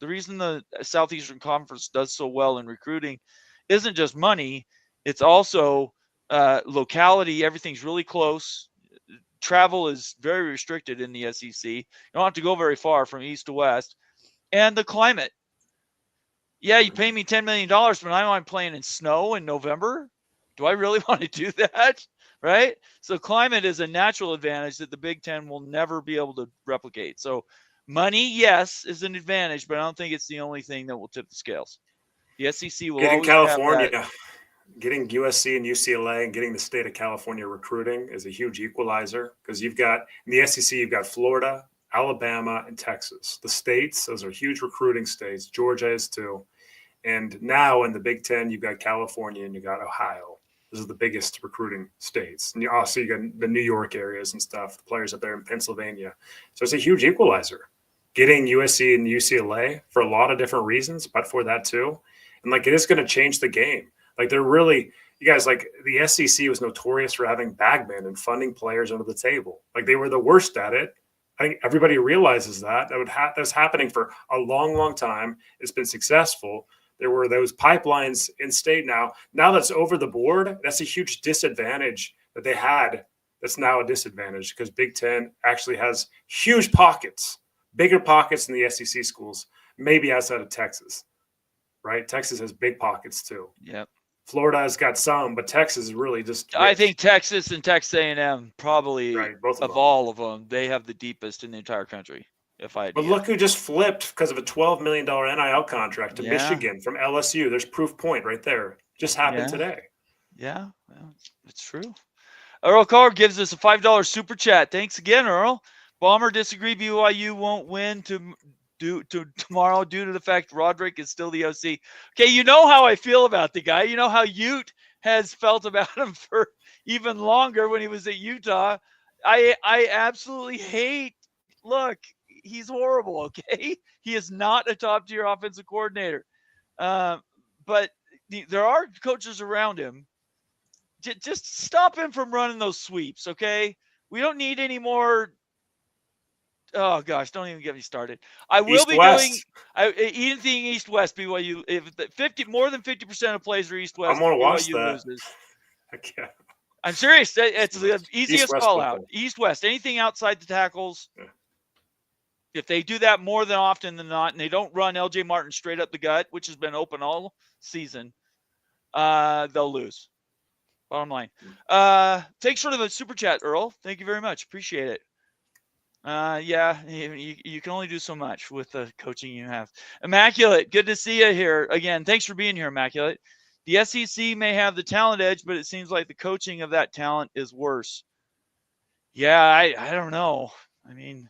reason the Southeastern Conference does so well in recruiting isn't just money. It's also locality. Everything's really close. Travel is very restricted in the SEC. You don't have to go very far from east to west. And the climate. Yeah, you pay me $10 million, but I'm playing in snow in November. Do I really want to do that? Right? So climate is a natural advantage that the Big Ten will never be able to replicate. So money, yes, is an advantage, but I don't think it's the only thing that will tip the scales. The SEC will getting always California, have that. getting USC and UCLA and getting the state of California recruiting is a huge equalizer because you've got in the SEC, you've got Florida, Alabama, and Texas. The states, those are huge recruiting states. Georgia is too. And now in the Big Ten, you've got California and you got Ohio. Those are the biggest recruiting states. And you got the New York areas and stuff, the players up there in Pennsylvania. So it's a huge equalizer. Getting USC and UCLA for a lot of different reasons, but for that too. And like it is going to change the game. Like they're really, you guys, like the SEC was notorious for having bagmen and funding players under the table. Like they were the worst at it. I think everybody realizes that. That's happening for a long, long time. It's been successful. There were those pipelines in state now. Now that's over the board. That's a huge disadvantage that they had. That's now a disadvantage because Big Ten actually has huge pockets, bigger pockets than the SEC schools, maybe outside of Texas, right? Texas has big pockets too. Yep. Florida has got some, but Texas is really just rich. I think Texas and Texas A&M probably right, both of them. all of them, they have the deepest in the entire country. But look who just flipped because of a $12 million NIL contract to Michigan from LSU. There's proof point right there. Just happened today. Yeah, well, it's true. Earl Carr gives us a $5 super chat. Thanks again, Earl. Bomber disagree. BYU won't win tomorrow due to the fact Roderick is still the OC. Okay, you know how I feel about the guy. You know how Ute has felt about him for even longer when he was at Utah. I absolutely hate. Look, he's horrible. Okay, he is not a top tier offensive coordinator. But there are coaches around him. Just stop him from running those sweeps. Okay, we don't need any more. Oh gosh, don't even get me started. I will East be West. doing anything East West BYU. If more than 50% of plays are East West, I'm gonna watch BYU that. loses. I can't. I'm serious. It's the easiest West call football. out. East West. Anything outside the tackles. Yeah. If they do that more than often than not, and they don't run LJ Martin straight up the gut, which has been open all season, they'll lose. Bottom line. Thanks for the super chat, Earl. Thank you very much. Appreciate it. Yeah, you can only do so much with the coaching you have. Immaculate, good to see you here again. Thanks for being here, Immaculate. The SEC may have the talent edge, but it seems like the coaching of that talent is worse. Yeah, I don't know. I mean,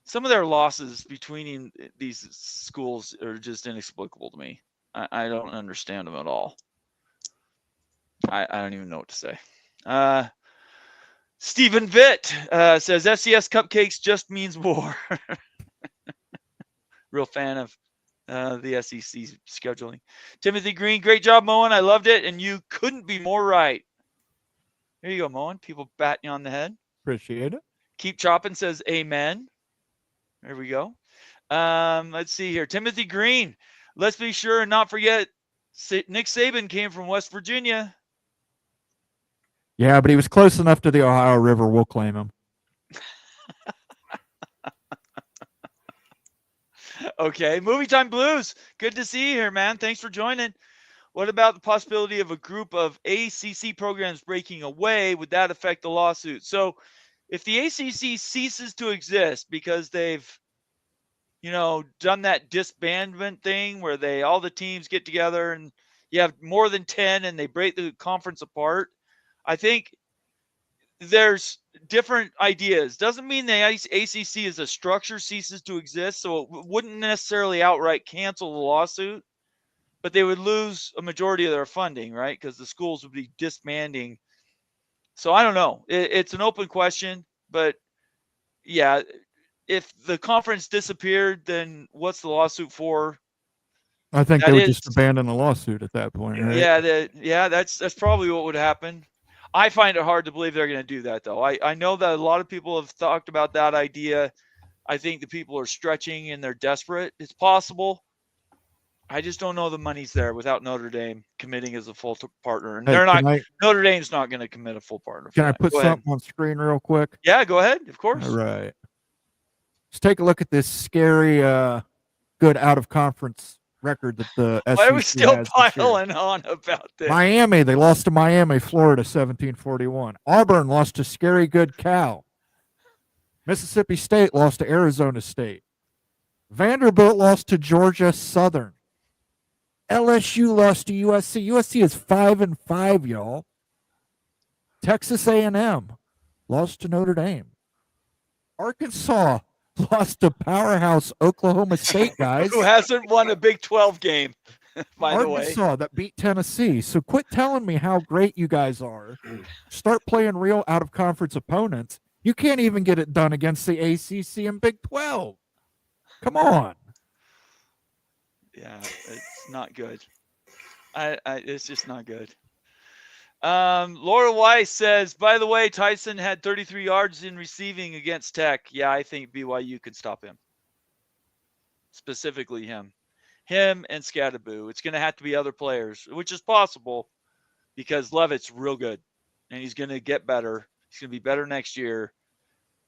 some of their losses between these schools are just inexplicable to me. I don't understand them at all. I don't even know what to say. Stephen Vitt says FCS cupcakes just means war. Real fan of the SEC scheduling. Timothy Green, great job, Moen. I loved it, and you couldn't be more right. There you go, Moen. People batting you on the head. Appreciate it. Keep chopping says amen. There we go. Let's see here. Timothy Green. Let's be sure and not forget Nick Saban came from West Virginia. Yeah, but he was close enough to the Ohio River. We'll claim him. Okay. Movie Time Blues. Good to see you here, man. Thanks for joining. What about the possibility of a group of ACC programs breaking away? Would that affect the lawsuit? So if the ACC ceases to exist because they've, done that disbandment thing where all the teams get together and you have more than 10 and they break the conference apart, I think there's different ideas. Doesn't mean the ACC as a structure ceases to exist, so it wouldn't necessarily outright cancel the lawsuit, but they would lose a majority of their funding, right? Because the schools would be disbanding. So I don't know. It's an open question, but yeah, if the conference disappeared, then what's the lawsuit for? I think That they would is- just abandon the lawsuit at that point, right? Yeah, that's probably what would happen. I find it hard to believe they're going to do that, though. I know that a lot of people have talked about that idea. I think the people are stretching and they're desperate. It's possible. I just don't know the money's there without Notre Dame committing as a full partner, and Hey, they're not. can I, Notre Dame's not going to commit a full partner. can I put Go ahead. something on screen real quick? Yeah, go ahead. Of course. All right. Let's take a look at this scary, good out of conference record that the SEC Why are we still has this year. piling on about this? Miami, they lost to Miami, Florida, 17-41. Auburn lost to scary good Cal. Mississippi State lost to Arizona State. Vanderbilt lost to Georgia Southern. LSU lost to USC. USC is 5-5, y'all. Texas A&M lost to Notre Dame. Arkansas lost to powerhouse Oklahoma State, guys. Who hasn't won a Big 12 game, by the way. Arkansas that beat Tennessee. So quit telling me how great you guys are. Start playing real out-of-conference opponents. You can't even get it done against the ACC and Big 12. Come on. Yeah, it's not good. It's just not good. Laura Weiss says, by the way, Tyson had 33 yards in receiving against Tech. Yeah, I think BYU could stop him. Specifically him and Scatterboo. It's going to have to be other players, which is possible because Levitt's real good and he's going to get better. He's going to be better next year.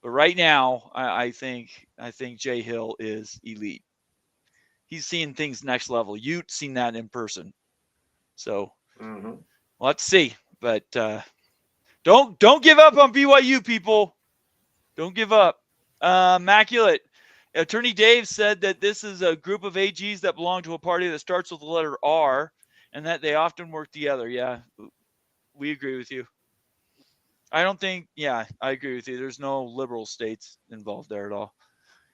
But right now, I think Jay Hill is elite. He's seeing things next level. You've seen that in person. So let's see. But don't give up on BYU, people. Don't give up. Immaculate. Attorney Dave said that this is a group of AGs that belong to a party that starts with the letter R and that they often work together. Yeah, we agree with you. I agree with you. There's no liberal states involved there at all.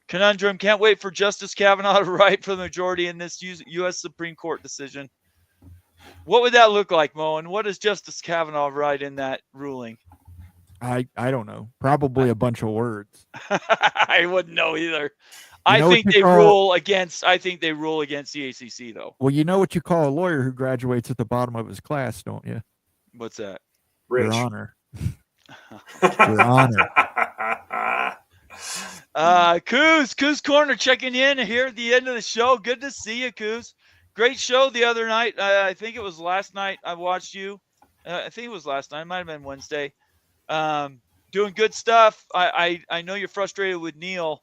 Conundrum, can't wait for Justice Kavanaugh to write for the majority in this U.S. Supreme Court decision. What would that look like, Mo? And what does Justice Kavanaugh write in that ruling? I don't know. Probably a bunch of words. I wouldn't know either. You know I think they rule against the ACC, though. Well, you know what you call a lawyer who graduates at the bottom of his class, don't you? What's that? Rich. Your Honor. Your Honor. Coos Corner checking in here at the end of the show. Good to see you, Coos. Great show the other night. I think it was last night I watched you. I think it was last night. It might have been Wednesday. Doing good stuff. I know you're frustrated with Neil.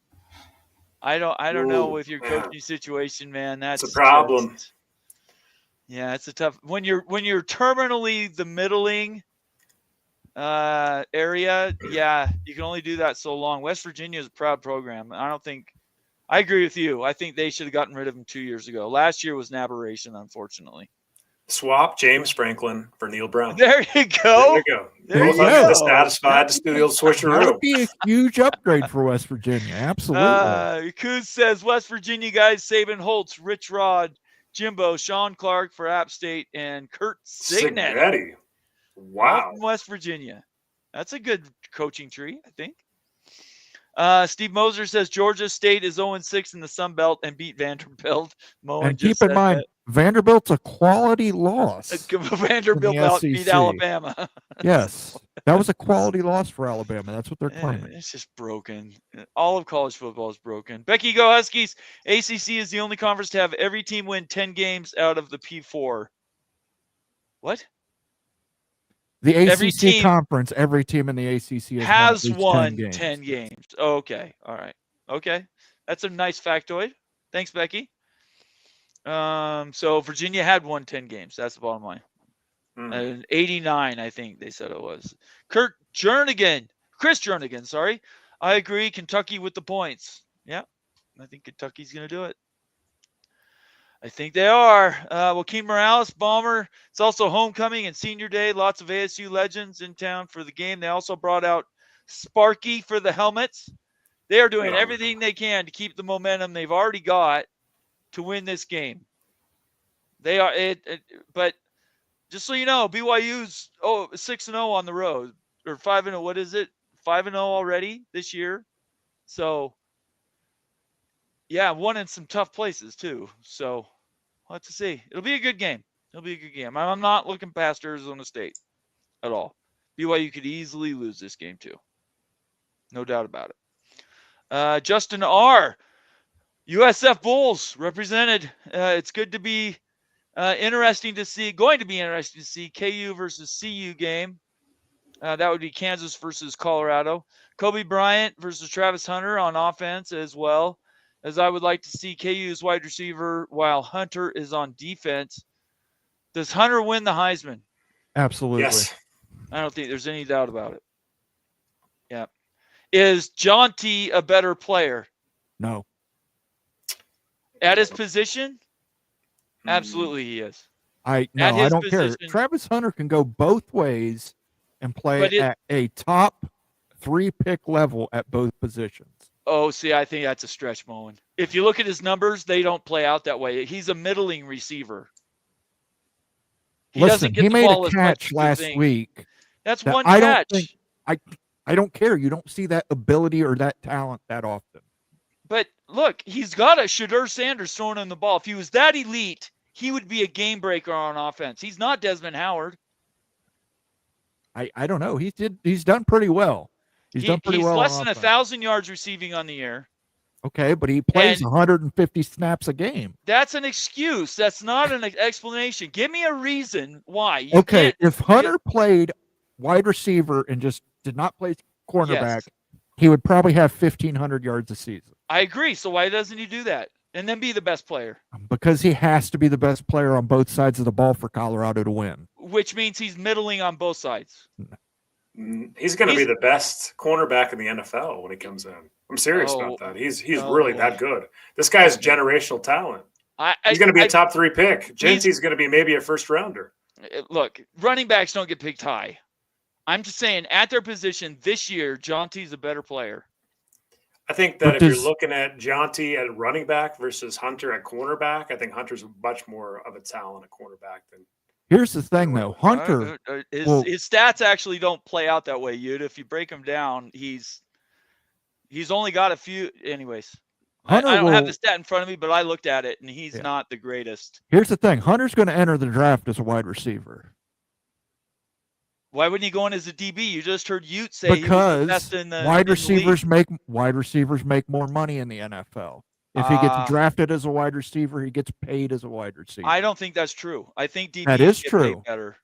I don't know with your coaching situation, man. That's a problem. Yeah, it's a tough when you're terminally the middling area. Yeah, you can only do that so long. West Virginia is a proud program. I agree with you. I think they should have gotten rid of him 2 years ago. Last year was an aberration, unfortunately. Swap James Franklin for Neil Brown. There you go. There you go. Dissatisfied, just do the old That switcheroo. would be a huge upgrade for West Virginia. Absolutely. Coos says West Virginia guys: Saban Holtz, Rich Rod, Jimbo, Sean Clark for App State, and Kurt Signetti. Wow. From West Virginia. That's a good coaching tree, I think. Steve Moser says Georgia State is 0-6 in the Sun Belt and beat Vanderbilt. And keep in mind, Vanderbilt's a quality loss. Vanderbilt beat Alabama. Yes. That was a quality loss for Alabama. That's what they're claiming. It's just broken. All of college football is broken. Becky, go Huskies. ACC is the only conference to have every team win 10 games out of the P4. What? The ACC conference, every team in the ACC has won 10 games. Oh, okay. All right. Okay. That's a nice factoid. Thanks, Becky. So Virginia had won 10 games. That's the bottom line. 89, I think they said it was. Chris Jernigan, sorry. I agree. Kentucky with the points. Yeah. I think Kentucky's going to do it. I think they are. Joaquin Morales, Bomber. It's also homecoming and senior day. Lots of ASU legends in town for the game. They also brought out Sparky for the helmets. They are doing Yeah. everything they can to keep the momentum they've already got to win this game. They are but just so you know, BYU's 6-0 on the road, or 5-0. What is it? 5-0 already this year. So yeah, won in some tough places too. So we'll have to see. It'll be a good game. I'm not looking past Arizona State at all. BYU could easily lose this game too. No doubt about it. Justin R. USF Bulls represented. It's good to be interesting to see. Going to be interesting to see KU versus CU game. That would be Kansas versus Colorado. Kobe Bryant versus Travis Hunter on offense, as well as I would like to see KU's wide receiver while Hunter is on defense. Does Hunter win the Heisman? Absolutely. Yes. I don't think there's any doubt about it. Yeah. Is John T a better player No. at his position? Absolutely, he is. I his don't care. position- Travis Hunter can go both ways and play But at a top 3 pick level at both positions. Oh, see, I think that's a stretch, Moen. If you look at his numbers, they don't play out that way. He's a middling receiver. Listen, he the made ball a as much catch as you last think. week. That's that one I catch. don't think I don't care. You don't see that ability or that talent that often. But look, he's got a Shadur Sanders throwing him the ball. If he was that elite, he would be a game breaker on offense. He's not Desmond Howard. I don't know. He's done pretty well. He's done pretty well. He's less on than offense. 1,000 yards receiving on the year. Okay, but he plays And- 150 snaps a game. That's an excuse. That's not an explanation. Give me a reason why. You Okay, can't- if Hunter played wide receiver and just did not play cornerback, Yes. he would probably have 1,500 yards a season. I agree. So why doesn't he do that and then be the best player? Because he has to be the best player on both sides of the ball for Colorado to win. Which means he's middling on both sides. He's going to be the best cornerback in the NFL when he comes in. I'm serious about that. He's really that good. This guy's generational talent. He's going to be a top 3 pick. Genty's going to be maybe a first rounder. Look, running backs don't get picked high. I'm just saying, at their position this year, Jonty's a better player. I think that if you're looking at Jonty at running back versus Hunter at cornerback, I think Hunter's much more of a talent at cornerback than. Here's the thing, though. Hunter, His stats actually don't play out that way, Yud. If you break him down, he's only got a few. Anyways, I don't have the stat in front of me, but I looked at it, and he's not the greatest. Here's the thing. Hunter's going to enter the draft as a wide receiver. Why wouldn't he go in as a DB? You just heard Ute say he was the best in the wide receivers league. wide receivers make more money in the NFL. If he gets drafted as a wide receiver, he gets paid as a wide receiver. I don't think that's true. I think DBs that is get true. paid better.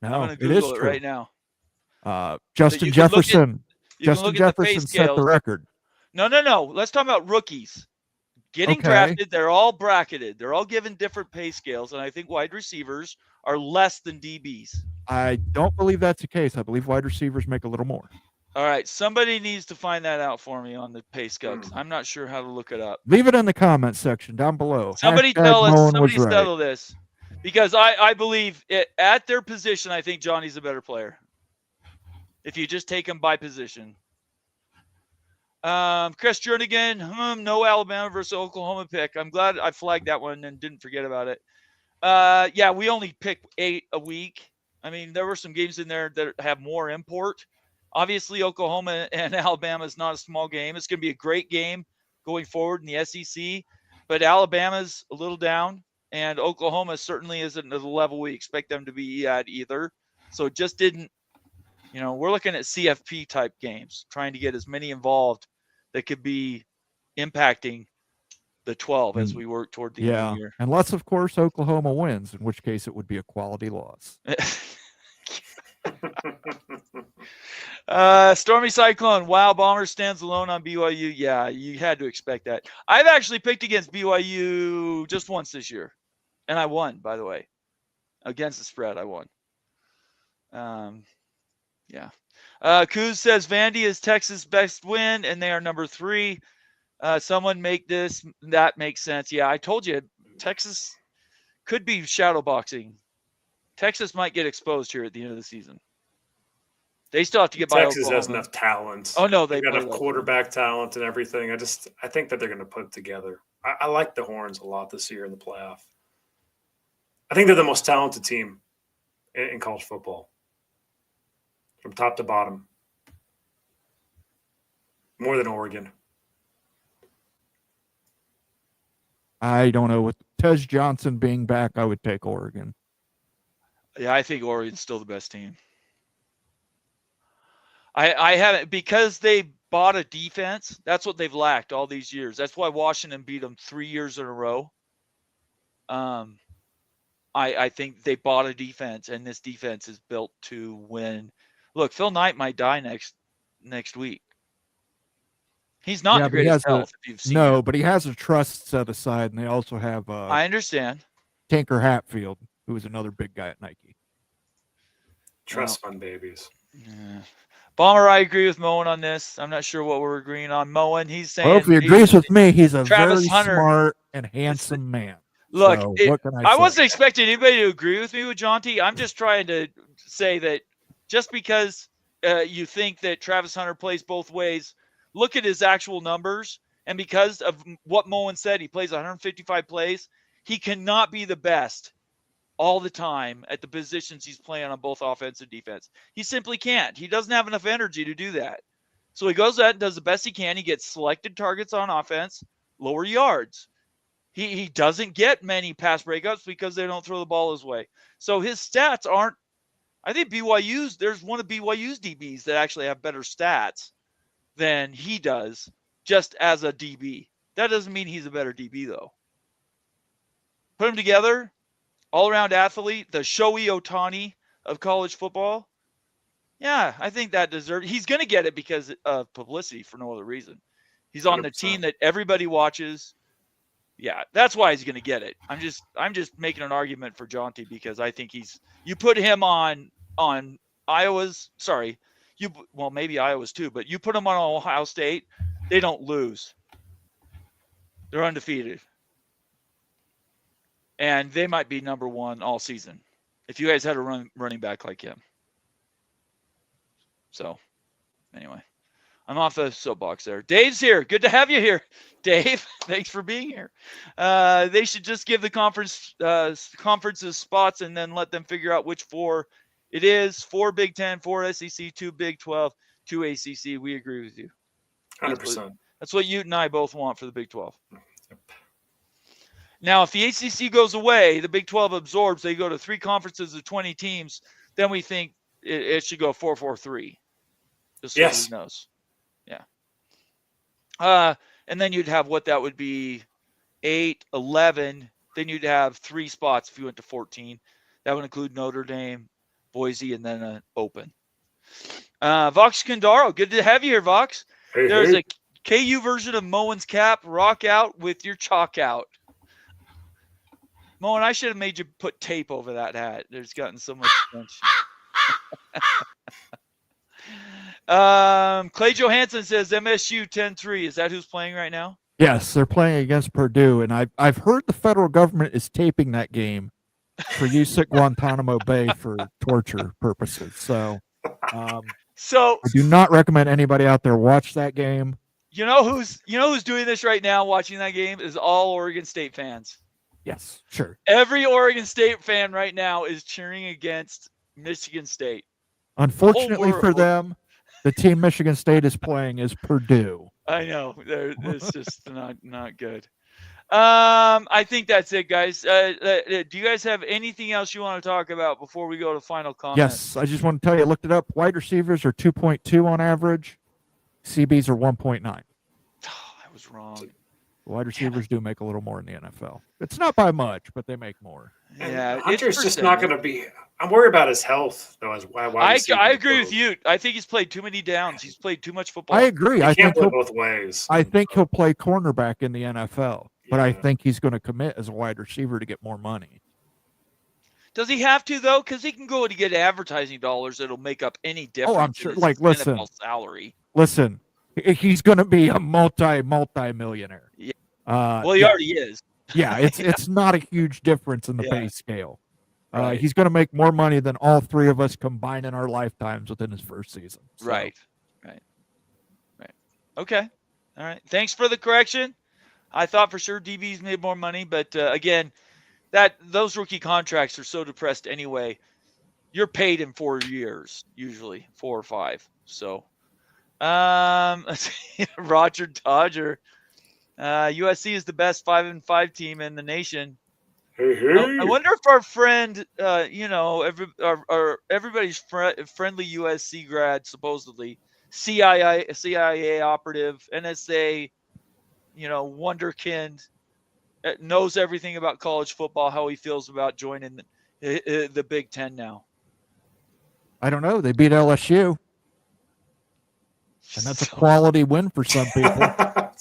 No, I'm going to it is Google it true. right now. Justin you can look at- Jefferson. You can Justin look at the pay Jefferson set the scales. record. No. Let's talk about rookies. Getting Okay. drafted, they're all bracketed. They're all given different pay scales, and I think wide receivers are less than DBs. I don't believe that's the case. I believe wide receivers make a little more. All right, somebody needs to find that out for me on the pay scale. 'Cause I'm not sure how to look it up. Leave it in the comments section down below. Somebody Hashtag tell us. Moen Somebody was right. settle this, because I believe at their position, I think Johnny's a better player. If you just take him by position. Chris Jernigan, no Alabama versus Oklahoma pick. I'm glad I flagged that one and didn't forget about it. Yeah, we only pick 8 a week. I mean, there were some games in there that have more import. Obviously, Oklahoma and Alabama is not a small game. It's going to be a great game going forward in the SEC, but Alabama's a little down, and Oklahoma certainly isn't at the level we expect them to be at either. So it just didn't, we're looking at CFP type games, trying to get as many involved that could be impacting the 12 as we work toward the end of the year. Unless, of course, Oklahoma wins, in which case it would be a quality loss. Stormy Cyclone, wow, Bomber stands alone on BYU. Yeah, you had to expect that. I've actually picked against BYU just once this year, and I won, by the way. Against the spread, I won. Yeah. Kuz says Vandy is Texas' best win, and they are number 3. Someone make this. That makes sense. Yeah, I told you, Texas could be shadow boxing. Texas might get exposed here at the end of the season. They still have to get by Texas Oklahoma. has enough talent. Oh no, They've got enough quarterback talent and everything. I think that they're going to put it together. I like the Horns a lot this year in the playoff. I think they're the most talented team in college football, from top to bottom, more than Oregon. I don't know. With Tez Johnson being back, I would take Oregon. Yeah, I think Oregon's still the best team. I haven't, because they bought a defense. That's what they've lacked all these years. That's why Washington beat them 3 years in a row. I think they bought a defense, and this defense is built to win. Look, Phil Knight might die next week. He's not in the greatest health, if you've seen him. But he has a trust set aside, and they also have I understand. Tinker Hatfield, who is another big guy at Nike. Trust fund babies. Yeah. Bomber, I agree with Moen on this. I'm not sure what we're agreeing on. Moen, he's saying. Well, if he agrees with me, he's a Travis very Hunter, smart and handsome man. Look, so, what can I say? wasn't expecting anybody to agree with me with Jonty. I'm just trying to say that just because you think that Travis Hunter plays both ways, look at his actual numbers. And because of what Moen said, he plays 155 plays. He cannot be the best all the time at the positions he's playing on both offense and defense. He simply can't. He doesn't have enough energy to do that. So he goes out and does the best he can. He gets selected targets on offense, lower yards. He doesn't get many pass breakups because they don't throw the ball his way. So his stats aren't, I think there's one of BYU's DBs that actually have better stats than he does just as a DB. That doesn't mean he's a better DB though. Put them together, all-around athlete, the Shohei Ohtani of college football. Yeah, I think that deserves. He's going to get it because of publicity for no other reason. He's on 100%. The team that everybody watches. Yeah, that's why he's going to get it. I'm just making an argument for Jonty because I think you put him on Iowa's. Sorry, maybe Iowa's too, but you put him on Ohio State, they don't lose. They're undefeated. And they might be number one all season if you guys had a running back like him. So, anyway, I'm off the soapbox there. Dave's here. Good to have you here, Dave. Thanks for being here. They should just give the conferences spots and then let them figure out which 4 it is. 4 Big 10, 4 SEC, 2 Big 12, 2 ACC. We agree with you. 100%. That's what you and I both want for the Big 12. Yep. Now, if the ACC goes away, the Big 12 absorbs, they go to 3 conferences of 20 teams, then we think it should go 4-4-3. Just so yes. He knows. Yeah. And then you'd have what that would be 8, 11. Then you'd have 3 spots if you went to 14. That would include Notre Dame, Boise, and then an open. Vox Condaro, good to have you here, Vox. Hey, There's a KU version of Moen's cap. Rock out with your chalk out. Moen, I should have made you put tape over that hat. There's gotten so much attention. Clay Johansson says MSU 10-3. Is that who's playing right now? Yes, they're playing against Purdue, and I've heard the federal government is taping that game for use at Guantanamo Bay for torture purposes. So I do not recommend anybody out there watch that game. You know who's doing this right now watching that game is all Oregon State fans. Yes, sure. Every Oregon State fan right now is cheering against Michigan State. Unfortunately for them, the team Michigan State is playing is Purdue. I know. It's just not good. I think that's it, guys. Do you guys have anything else you want to talk about before we go to final comments? Yes, I just want to tell you, I looked it up. Wide receivers are 2.2 on average. CBs are 1.9. I was wrong. Wide receivers do make a little more in the NFL. It's not by much, but they make more. Yeah, Hunter's just not going to be. I'm worried about his health, though. I agree with you. I think he's played too many downs. He's played too much football. I agree. I think play both ways. I think he'll play cornerback in the NFL, but I think he's going to commit as a wide receiver to get more money. Does he have to though? Because he can go to get advertising dollars that'll make up any difference. Oh, I'm sure. Like, listen, NFL salary. Listen, he's going to be a multi-millionaire. Yeah. Well, he already is. Yeah, it's not a huge difference in the pay scale. Right. He's going to make more money than all three of us combined in our lifetimes within his first season. So. Right. Okay. All right. Thanks for the correction. I thought for sure DBs made more money, but again, those rookie contracts are so depressed anyway. You're paid in 4 years, usually 4 or 5. So, Roger Dodger, USC is the best 5-5 team in the nation. Hey. I wonder if our friend, everybody's friendly USC grad, supposedly CIA operative, NSA, wonderkind, knows everything about college football, how he feels about joining the Big Ten now. I don't know. They beat LSU. And that's a quality win for some people.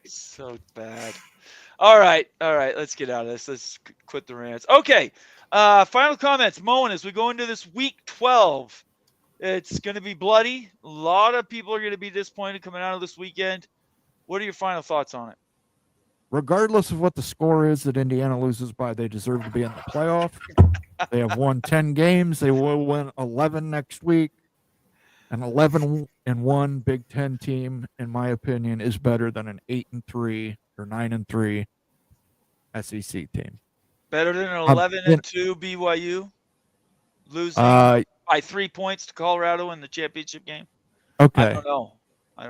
So bad. All right. Let's get out of this. Let's quit the rants. Okay. Final comments. Moen, as we go into this week 12, it's going to be bloody. A lot of people are going to be disappointed coming out of this weekend. What are your final thoughts on it? Regardless of what the score is that Indiana loses by, they deserve to be in the playoff. They have won 10 games. They will win 11 next week. An 11-1 Big Ten team, in my opinion, is better than an 8-3 or 9-3 SEC team. Better than an 11-2 BYU losing by 3 points to Colorado in the championship game. Okay. I don't know.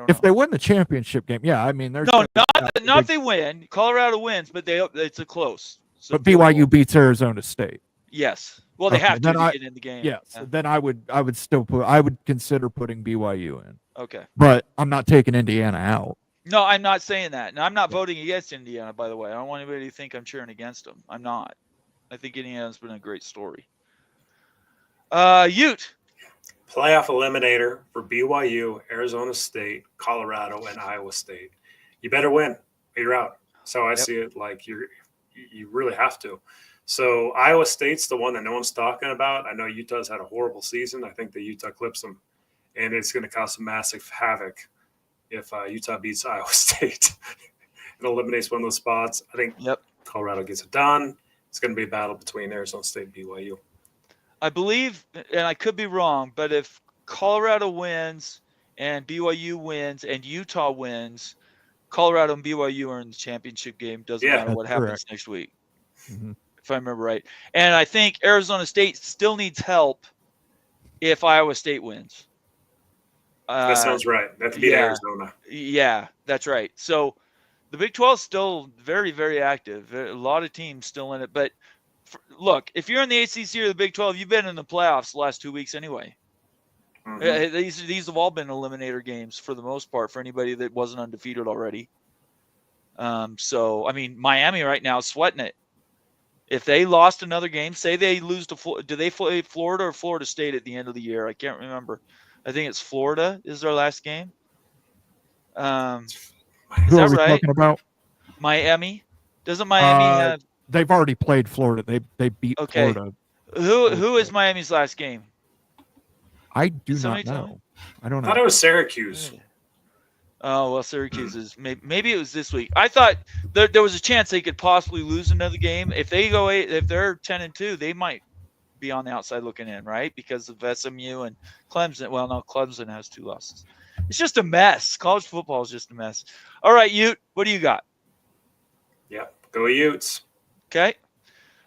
If they win the championship game, yeah, I mean, there's not if they win. Colorado wins, but it's a close. So but BYU beats Arizona State. Yes. Well, they have to get in the game. Yes. Yeah. Then I would consider putting BYU in. Okay. But I'm not taking Indiana out. No, I'm not saying that. And I'm not voting against Indiana, by the way. I don't want anybody to think I'm cheering against them. I'm not. I think Indiana's been a great story. Ute. Playoff eliminator for BYU, Arizona State, Colorado, and Iowa State. You better win or you're out. So I see it like you really have to. So Iowa State's the one that no one's talking about. I know Utah's had a horrible season. I think that Utah clips them, and it's going to cause some massive havoc if Utah beats Iowa State and eliminates one of those spots. I think Colorado gets it done. It's going to be a battle between Arizona State and BYU. I believe, and I could be wrong, but if Colorado wins and BYU wins and Utah wins, Colorado and BYU are in the championship game. Doesn't matter what happens next week, if I remember right. And I think Arizona State still needs help if Iowa State wins. That sounds right. That could be Arizona. Yeah, that's right. So the Big 12 is still very, very active. A lot of teams still in it, but look, if you're in the ACC or the Big 12, you've been in the playoffs the last 2 weeks anyway. These have all been eliminator games for the most part for anybody that wasn't undefeated already. So, I mean, Miami right now is sweating it. If they lost another game, say they lose to do they play Florida or Florida State at the end of the year? I can't remember. I think it's Florida is their last game. Is that right? Talking about? Miami? Doesn't Miami have? They've already played Florida. They beat Florida. Who is Miami's last game? I do not know. I don't know. I thought it was Syracuse. Oh, well, Syracuse is maybe it was this week. I thought there was a chance they could possibly lose another game. If they go if they're 10-2, they might be on the outside looking in, right? Because of SMU and Clemson. Well, no, Clemson has 2 losses. It's just a mess. College football is just a mess. All right, Ute, what do you got? Yeah, go Utes. Okay.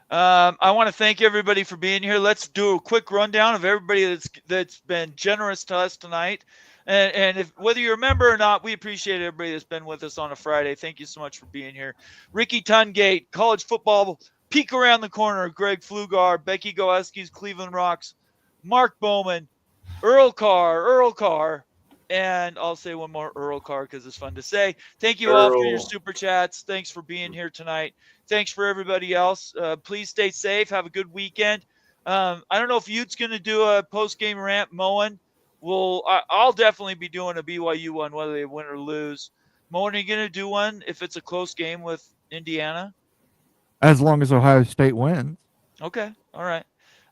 I want to thank everybody for being here. Let's do a quick rundown of everybody that's been generous to us tonight. And if whether you remember or not, we appreciate everybody that's been with us on a Friday. Thank you so much for being here. Ricky Tungate, college football peek around the corner. Greg Flugar, Becky Goeski's Cleveland Rocks, Mark Bowman, Earl Carr, and I'll say one more Earl Carr because it's fun to say. Thank you all for your super chats. Thanks for being here tonight. Thanks for everybody else. Please stay safe. Have a good weekend. I don't know if Ute's going to do a post-game rant, Moen. I'll definitely be doing a BYU one, whether they win or lose. Moen, are you going to do one if it's a close game with Indiana? As long as Ohio State wins. Okay. All right.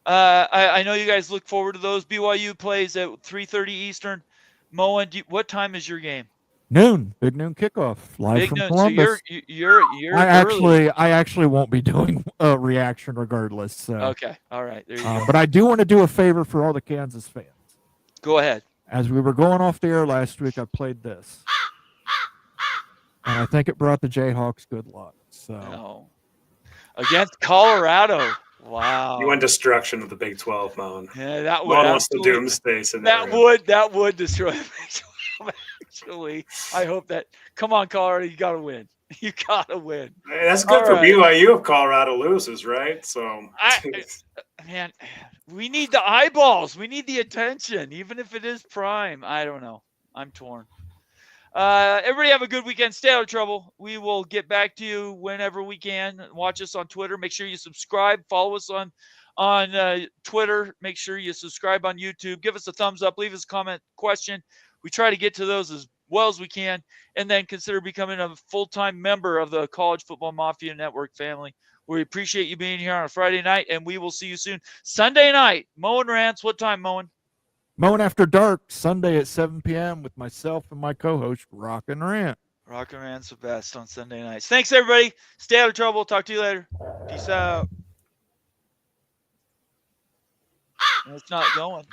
I know you guys look forward to those. BYU plays at 3:30 Eastern. Moen, what time is your game? Noon, big noon kickoff, live Big from noon. Columbus. So you're I actually won't be doing a reaction regardless. So. Okay. All right. There you go. But I do want to do a favor for all the Kansas fans. Go ahead. As we were going off the air last week, I played this, and I think it brought the Jayhawks good luck. So No. Against Colorado. Wow. You want destruction of the Big 12, Moan. Yeah, that would Moan wants the doomsday scenario. that would destroy the Big 12. Actually, I hope that. Come on, Colorado, you got to win. You got to win. Hey, that's good for BYU if Colorado loses, right? So, man, we need the eyeballs. We need the attention, even if it is prime. I don't know. I'm torn. Everybody have a good weekend. Stay out of trouble. We will get back to you whenever we can. Watch us on Twitter. Make sure you subscribe. Follow us on Twitter. Make sure you subscribe on YouTube. Give us a thumbs up. Leave us a comment, question. We try to get to those as well as we can. And then consider becoming a full-time member of the College Football Mafia Network family. We appreciate you being here on a Friday night, and we will see you soon. Sunday night, Moen Rants. What time, Moen? Moen After Dark, Sunday at 7 p.m. with myself and my co-host, Rock and Rant. Rock and Rant's the best on Sunday nights. Thanks, everybody. Stay out of trouble. Talk to you later. Peace out. It's not going.